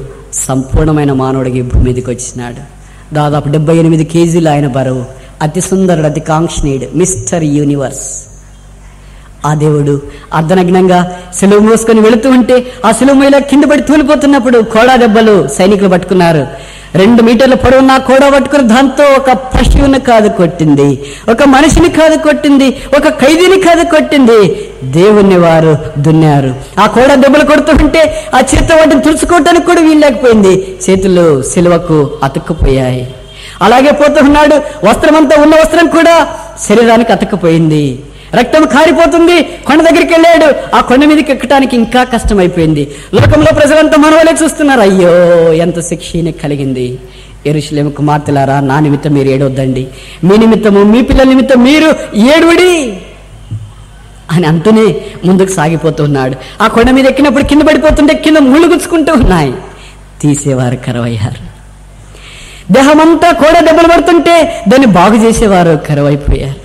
సంపూర్ణమైన మానవుడికి భూమి మీదకి వచ్చినాడు. దాదాపు 78 కేజీలు ఆయన బరువు. అతి సుందరుడు, అతి కాంక్షణీయుడు, మిస్టర్ యూనివర్స్. ఆ దేవుడు అర్ధనగ్నంగా సిలువ మోసుకొని వెళుతూ ఉంటే ఆ సిలువ మీద కింద పడి తూలిపోతున్నప్పుడు కోడా దెబ్బలు సైనికులు పట్టుకున్నారు. 2 మీటర్ల పొడవున్న కోడా పట్టుకుని దాంతో ఒక పశువుని కాదు కొట్టింది, ఒక మనిషిని కాదు కొట్టింది, ఒక ఖైదీని కాదు కొట్టింది. దేవుణ్ణి వారు దున్నారు. ఆ కోడా దెబ్బలు కొడుతుంటే ఆ చేత వాటిని తుడుచుకోవటానికి కూడా వీల్లేకపోయింది. చేతులు సిలువకు అతుక్కుపోయాయి. అలాగే పోతున్నాడు. వస్త్రమంతా ఉన్న వస్త్రం కూడా శరీరానికి అతుక్కుపోయింది. రక్తం కారిపోతుంది. కొండ దగ్గరికి వెళ్ళాడు. ఆ కొండ మీదకి ఎక్కడానికి ఇంకా కష్టమైపోయింది. లోకంలో ప్రజలంతా మనవలే చూస్తున్నారు. అయ్యో ఎంత శిక్ష కలిగింది. యెరూషలేము కుమార్తెలారా, నా నిమిత్తం మీరు ఏడవద్దండి, మీ నిమిత్తము మీ పిల్లల నిమిత్తం మీరు ఏడువడి అని అంటూనే ముందుకు సాగిపోతున్నాడు. ఆ కొండ మీద ఎక్కినప్పుడు కింద పడిపోతుంటే కింద ముళ్ళు గుచ్చుకుంటూ ఉన్నాయి. తీసేవారు కరువయ్యారు. దేహమంతా కూడా దెబ్బలు పడుతుంటే దాన్ని బాగు చేసేవారు కరువైపోయారు.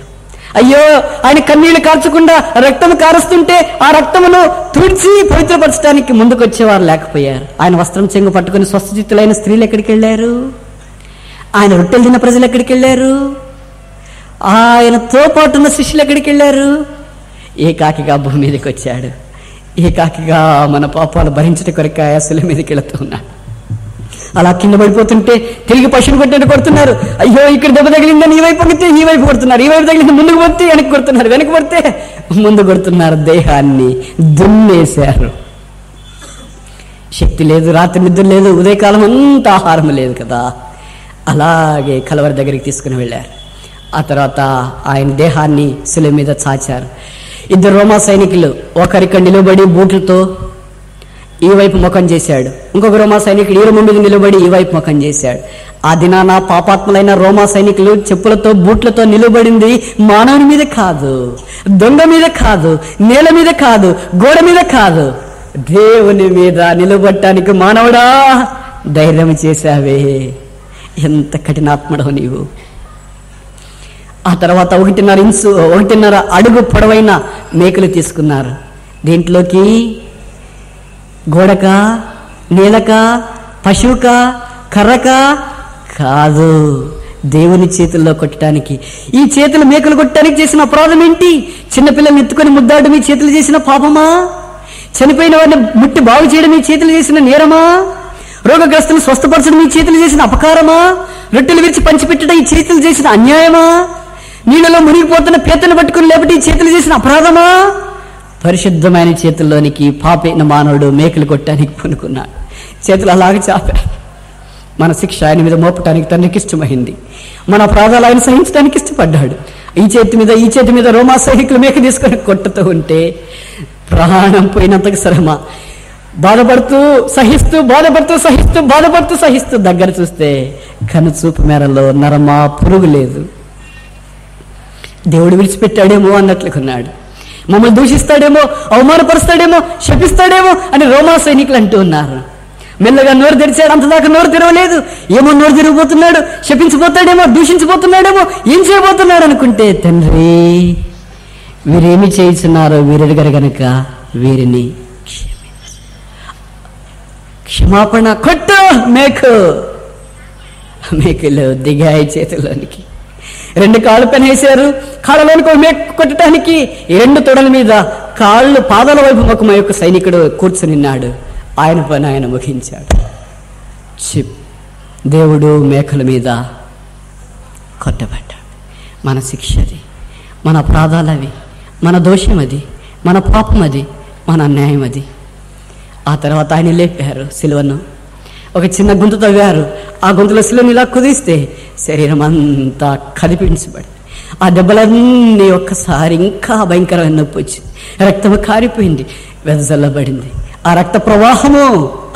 అయ్యో ఆయన కన్నీళ్లు కార్చకుండా రక్తం కారుస్తుంటే ఆ రక్తమును తుడిచి పవిత్రపరచడానికి ముందుకు వచ్చేవారు లేకపోయారు. ఆయన వస్త్రం చెంగు పట్టుకుని స్వస్థచిత్తులైన స్త్రీలు ఎక్కడికి వెళ్ళారు? ఆయన రొట్టెలు తిన్న ప్రజలు ఎక్కడికి వెళ్ళారు? ఆయనతో పాటు ఉన్న శిష్యులు ఎక్కడికి వెళ్ళారు? ఏకాకిగా భూమి మీదకి వచ్చాడు. ఏకాకిగా మన పాపాలు భరించట కొరకు ఆయాసుల మీదకి వెళుతూ ఉన్నాడు. అలా కింద పడిపోతుంటే తిరిగి పశువులు కొట్టినట్టు కొడుతున్నారు. అయ్యో ఇక్కడ దెబ్బ తగిలిందని ఈ వైపు కొడితే ఈ వైపు కొడుతున్నారు, ఈ వైపు తగిలింది ముందుకు కొడితే వెనక్కి కొడుతున్నారు, వెనక్కి కొడితే ముందు కొడుతున్నారు. దేహాన్ని దున్నేశారు. శక్తి లేదు, రాత్రి నిద్ర లేదు, ఉదయకాలం అంతా ఆహారం లేదు కదా. అలాగే కలవరి దగ్గరికి తీసుకుని వెళ్ళారు. ఆ తర్వాత ఆయన దేహాన్ని శిలువ మీద చాచారు. ఇద్దరు రోమా సైనికులు ఒకరిక్కడ నిలబడి బూట్లతో ఈ వైపు ముఖం చేశాడు, ఇంకొక రోమా సైనికుడు ఈ రొమ్ము మీద నిలబడి ఈ వైపు ముఖం చేశాడు. ఆ దినాన పాపాత్ములైన రోమా సైనికులు చెప్పులతో బూట్లతో నిలబడింది మానవుని మీద కాదు, దొంగ మీద కాదు, నేల మీద కాదు, గోడ మీద కాదు, దేవుని మీద నిలబడటానికి మానవుడా ధైర్యం చేశావే, ఎంత కఠినాత్ముడవు నీవు. ఆ తర్వాత 1.5 అడుగు పొడవైన మేకలు తీసుకున్నారు. దీంట్లోకి గోడక, నేలక, పశువుక, కర్రక కాదు, దేవుని చేతుల్లో కొట్టడానికి. ఈ చేతులు మేకలు కొట్టడానికి చేసిన అపరాధం ఏంటి? చిన్నపిల్లల్ని ఎత్తుకొని ముద్దాడు మీ చేతులు చేసిన పాపమా? చనిపోయిన వారిని ముట్టి బాగు చేయడం మీ చేతులు చేసిన నేరమా? రోగగ్రస్తులు స్వస్థపరచడం మీ చేతులు చేసిన అపకారమా? రొట్టెలు విరిచి పంచిపెట్టడం ఈ చేతులు చేసిన అన్యాయమా? నీళ్ళలో మునిగిపోతున్న పేతను పట్టుకుని లేపటి ఈ చేతులు చేసిన అపరాధమా? పరిశుద్ధమైన చేతుల్లోనికి పాపైన మానవుడు మేకలు కొట్టడానికి పూనుకున్నాడు. చేతులు అలాగే చాపారు. మన శిక్ష ఆయన మీద మోపటానికి తండ్రికి ఇష్టమైంది. మన అపరాధాలు ఆయన సహించడానికి ఇష్టపడ్డాడు. ఈ చేతి మీద రోమా సైనికులు మేక తీసుకొని కొట్టుతూ ఉంటే ప్రాణం పోయినంతకు శ్రమ, బాధపడుతూ సహిస్తూ దగ్గర చూస్తే కనుచూపు మేరలో నరమా పురుగు లేదు. దేవుడు విడిచిపెట్టాడేమో అన్నట్లుకున్నాడు. మమ్మల్ని దూషిస్తాడేమో, అవమానపరుస్తాడేమో, శపిస్తాడేమో అని రోమా సైనికులు అంటూ ఉన్నారు. మెల్లగా నోరు తెరిచాడు, అంతదాకా నోరు తెరవలేదు. ఏమో నోరు తెరిగిపోతున్నాడు, శపించిపోతాడేమో, దూషించిపోతున్నాడేమో, ఏం చేయబోతున్నాడు అనుకుంటే, తండ్రి వీరేమి చేయించున్నారో వీరెడగరు గనుక వీరిని క్షమాపణ కొట్టు. మేకలు దిగాయి చేతిలోనికి. 2 కాళ్ళు పెనేశారు. కాళ్ళలోనికి ఒక మేక కొట్టడానికి 2 తొడల మీద పాదాల వైపు ముఖం యొక్క సైనికుడు కూర్చునిన్నాడు. ఆయన పని ఆయన ముగించాడు. దేవుడు మేకల మీద కొట్టబడ్డాడు. మన శిక్ష అది, మన అపరాధాలు అవి, మన దోషం అది, మన పాపం అది, మన అన్యాయం అది. ఆ తర్వాత ఆయన లేపారు సిలువను. ఒక చిన్న గుంత తవ్వారు. ఆ గుంతలో సిలువను ఇలా కుదిస్తే శరీరం అంతా కదిపించబడి ఆ దెబ్బలన్నీ ఒక్కసారి ఇంకా భయంకరమైన నొప్పి వచ్చింది. రక్తము కారిపోయింది, వెదజల్లబడింది. ఆ రక్త ప్రవాహము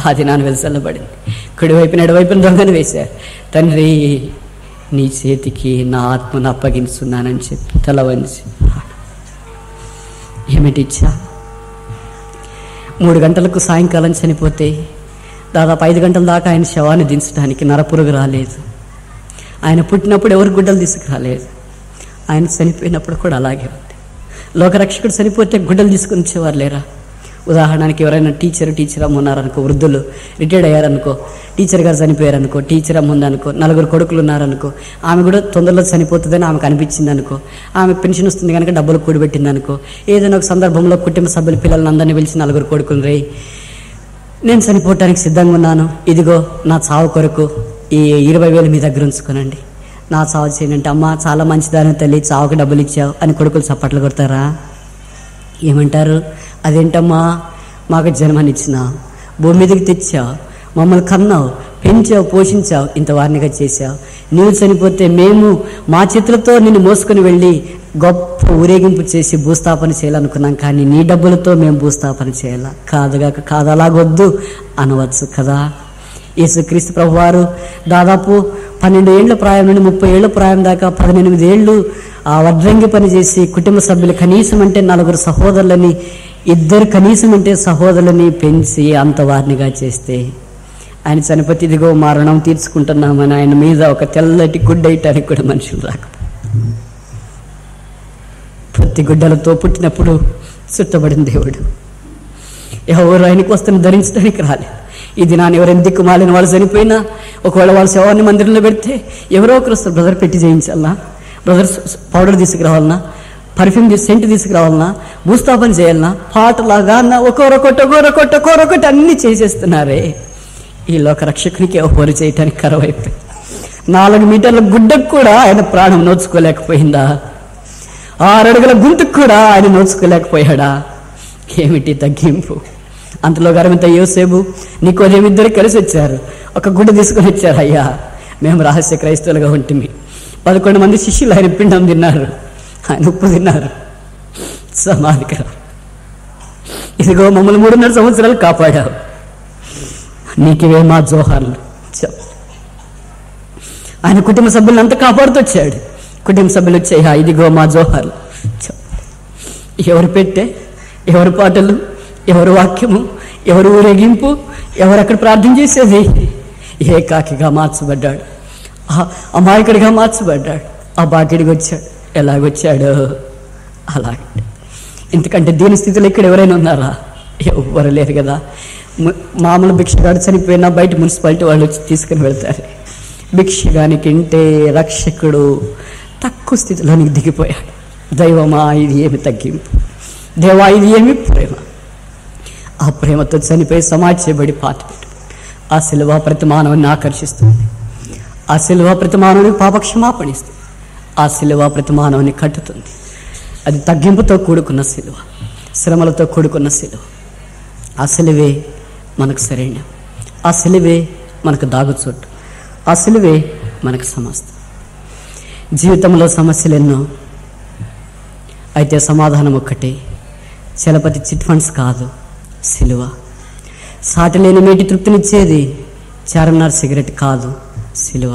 ఆ దినాన్ని వెదజల్లబడింది. కుడివైపున ఎడవైపున దొంగను వేశారు. తండ్రి నీ చేతికి నా ఆత్మను అప్పగించున్నానని చెప్పి తల వంచి ఏమిటిచ్చా? 3 గంటలకు సాయంకాలం చనిపోతే దాదాపు 5 గంటల దాకా ఆయన శవాన్ని దించడానికి నరపురుగు రాలేదు. ఆయన పుట్టినప్పుడు ఎవరు గుడ్డలు తీసుకురాలేదు. ఆయన చనిపోయినప్పుడు కూడా అలాగే ఉంది. లోకరక్షకుడు చనిపోతే గుడ్డలు తీసుకుని వచ్చేవారు లేరా? ఉదాహరణకి ఎవరైనా టీచర్ అమ్మ ఉన్నారనుకో, వృద్ధులు రిటైర్డ్ అయ్యారనుకో, టీచర్ గారు చనిపోయారనుకో, టీచర్ అమ్మ ఉందనుకో, 4 కొడుకులు ఉన్నారనుకో, ఆమె కూడా తొందరలో చనిపోతుందని ఆమెకు అనిపించింది అనుకో, ఆమె పెన్షన్ వస్తుంది కనుక డబ్బులు కూడిపెట్టింది అనుకో, ఏదైనా ఒక సందర్భంలో కుటుంబ సభ్యుల పిల్లలను అందరినీ పిలిచి 4 కొడుకులు రే, నేను చనిపోవటానికి సిద్ధంగా ఉన్నాను, ఇదిగో నా చావు కొరకు ఈ 20,000 మీ దగ్గర ఉంచుకోనండి, నా చావు చేయనంటే, అమ్మ చాలా మంచిదాని తల్లి, చావుకి డబ్బులు ఇచ్చావు అని కొడుకులు చప్పట్లు కొడతారా? ఏమంటారు? అదేంటమ్మా, మాకు జన్మనిచ్చినావు, భూమి మీదకి తెచ్చావు, మమ్మల్ని కన్నావు, పెంచావు, పోషించావు, ఇంత వారినిగా చేశావు. నీవు చనిపోతే మేము మా చేతులతో నిన్ను మోసుకొని వెళ్ళి గొప్ప ఊరేగింపు చేసి భూస్థాపన చేయాలనుకున్నాం, కానీ నీ డబ్బులతో మేము భూస్థాపన చేయాలా? కాదు అలాగొద్దు అనవచ్చు కదా. యేసుక్రీస్తు ప్రభువారు దాదాపు 12 ఏళ్ల ప్రాయం నుండి 30 ఏళ్ల ప్రాయం దాకా 18 ఏళ్ళు ఆ వడ్రంగి పని చేసి కుటుంబ సభ్యులు కనీసం అంటే 4 సహోదరులని, 2 కనీసం అంటే సహోదరులని పెంచి అంత వారినిగా చేస్తే ఆయన చనిపోతే ఇదిగో మా రుణం తీర్చుకుంటున్నామని ఆయన మీద ఒక తెల్లటి గుడ్డ వేయటానికి కూడా మనుషులు రాక, ప్రతి గుడ్డలతో పుట్టినప్పుడు చుట్టబడిన దేవుడు ఎవరు ఆయనకు వస్తున్న ధరించడానికి రాలేదు. ఈ దినాన్ని ఎవరైనా దిక్కుమాలిన వాళ్ళు చనిపోయినా ఒకవేళ వాళ్ళ శవాన్ని మందిరంలో పెడితే ఎవరో ఒకరు వస్తారు, బ్రదర్ పెట్టి చేయించాలన్నా, బ్రదర్ పౌడర్ తీసుకురావాలన్నా, పర్ఫ్యూమ్ సెంట్ తీసుకురావాలన్నా, భూస్థాపన చేయాలన్నా, పాటలాగా అన్న ఒక్కొక్కటి అన్ని చేసేస్తున్నారే. ఈ లోక రక్షకునికి ఎవరు చేయటానికి కరవైపోయి 4 మీటర్ల గుడ్డకు కూడా ఆయన ప్రాణం నోచుకోలేకపోయిందా? 6 అడుగుల గుంతుకు కూడా ఆయన నోచుకోలేకపోయాడా? ఏమిటి తగ్గింపు? అంతలో గర్వంత యోసేపు నికోదేము 2 కలిసి వచ్చారు, ఒక గుడ్డ తీసుకొని వచ్చారు. అయ్యా మేము రహస్య క్రైస్తవులుగా ఉంటుంది, 11 మంది శిష్యులు ఆయన పిండం తిన్నారు, ఆయన ఉప్పు తిన్నారు. సమాధికి రా, ఇదిగో మమ్మల్ని 3.5 సంవత్సరాలు కాపాడావు, నీకివే మా జోహార్లు. ఆయన కుటుంబ సభ్యులను అంతా కాపాడుతూ వచ్చాడు. కుటుంబ సభ్యులు వచ్చాయి, ఇదిగో మా జోహార్లు. ఎవరు పెట్టే, ఎవరు పాటలు, ఎవరు వాక్యము, ఎవరు ఊరేగింపు, ఎవరు అక్కడ ప్రార్థన చేసేది? ఏకాకిగా మార్చబడ్డాడు, అమాయకుడిగా మార్చబడ్డాడు, ఆ బాకిడికి వచ్చాడు. ఎలాగొచ్చాడు అలాగే. ఎందుకంటే దీని స్థితిలో ఇక్కడ ఎవరైనా ఉన్నారా? ఎవరు లేరు కదా. మామూలు భిక్షగాడు చనిపోయినా బయట మున్సిపాలిటీ వాళ్ళు వచ్చి తీసుకుని వెళ్తారు. భిక్షగానికి ఇంటే రక్షకుడు తక్కువ స్థితిలోనికి దిగిపోయాడు. దైవమా ఇది ఏమి తగ్గింపు, దేవా ఇది ఏమి ప్రేమ. ఆ ప్రేమతో చనిపోయి సమాధి చేయబడి పాతిపెట్టు. ఆ శిలువ ప్రతి మానవుని ఆకర్షిస్తుంది. ఆ శిలువ ప్రతి మానవుని పాపక్షమాపణ ఇస్తుంది. ఆ శిలువ ప్రతి మానవుని కట్టుతుంది. అది తగ్గింపుతో కూడుకున్న శిలువ, శ్రమలతో కూడుకున్న శిలువ. ఆ శిలువే మనకు సరైన, ఆ శిలువే మనకు దాగుచోటు, ఆ శిలువే మనకు సమస్తం. జీవితంలో సమస్యలు ఎన్నో, అయితే సమాధానం ఒక్కటే. చలపతి చిట్ ఫండ్స్ కాదు, శిలువ. సాటి లేని మేటి తృప్తినిచ్చేది చార్మినార్ సిగరెట్ కాదు, శిలువ.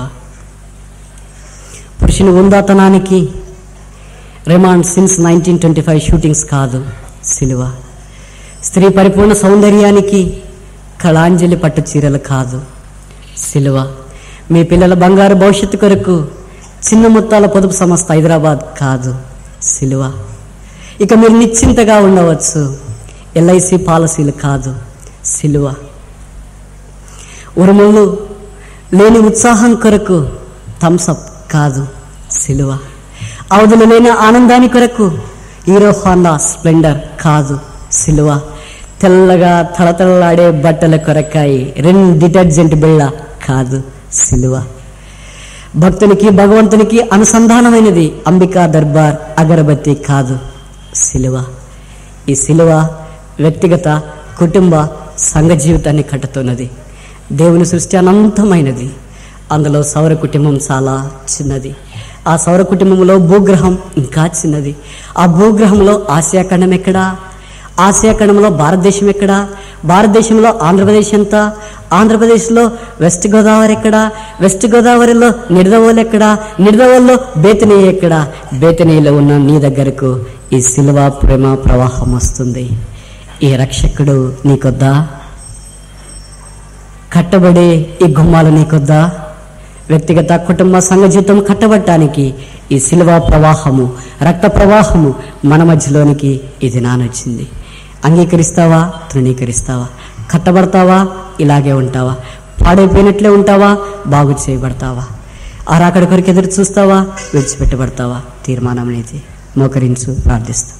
పురుషుని ఉందాతనానికి రిమాండ్ సిన్స్ 1925 షూటింగ్స్ కాదు, శిలువ. స్త్రీ పరిపూర్ణ సౌందర్యానికి కళాంజలి పట్టు చీరలు కాదు, శిలువ. మీ పిల్లల బంగారు భవిష్యత్తు కొరకు చిన్న మొత్తాల పొదుపు సంస్థ హైదరాబాద్ కాదు, శిలువ. ఇక మీరు నిశ్చింతగా ఉండవచ్చు, ఎల్ఐసి పాలసీలు కాదు, శిలువ. ఉరుములు లేని ఉత్సాహం కొరకు థమ్సప్ కాదు, శిలువ. అవధులు లేని ఆనందాని కొరకు హీరో హోండా స్ప్లెండర్ కాదు, శిలువ. తెల్లగా తళతళలాడే బట్టల కొరకాయి రెన్ డిటర్జెంట్ బిళ్ళ కాదు, శిలువ. భక్తునికి భగవంతునికి అనుసంధానమైనది అంబికా దర్బార్ అగరబత్తి కాదు, శిలువ. ఈ శిలువ వ్యక్తిగత, కుటుంబ, సంఘ జీవితాన్ని కట్టుతున్నది. దేవుని సృష్టి అనంతమైనది, అందులో సౌర కుటుంబం చాలా చిన్నది. ఆ సౌర కుటుంబంలో భూగ్రహం ఇంకా చిన్నది. ఆ భూగ్రహంలో ఆసియా ఖండం ఎక్కడా? ఆసియా ఖండంలో భారతదేశం ఎక్కడా? భారతదేశంలో ఆంధ్రప్రదేశ్ ఎంత? ఆంధ్రప్రదేశ్లో వెస్ట్ గోదావరి ఎక్కడా? వెస్ట్ గోదావరిలో నిడదవోలు ఎక్కడా? నిడదవోల్లో బేతనీ ఎక్కడా? బేతనీలో ఉన్న నీ దగ్గరకు ఈ శిలువ ప్రేమ ప్రవాహం వస్తుంది. ఈ రక్షకుడు నీకొద్దా? కట్టబడే ఈ గుమ్మాలు నీకొద్దా? వ్యక్తిగత, కుటుంబ, సంఘ జీవితం కట్టబడటానికి ఈ శిలువ ప్రవాహము, రక్త ప్రవాహము మన మధ్యలోనికి ఇది నానొచ్చింది. అంగీకరిస్తావా? తృణీకరిస్తావా? కట్టబడతావా? ఇలాగే ఉంటావా? పాడైపోయినట్లే ఉంటావా? బాగు చేయబడతావా? ఆ రాకడ కొరకు ఎదురు చూస్తావా? విడిచిపెట్టబడతావా? తీర్మానం అనేది. మోకరించు, ప్రార్థిస్తాం.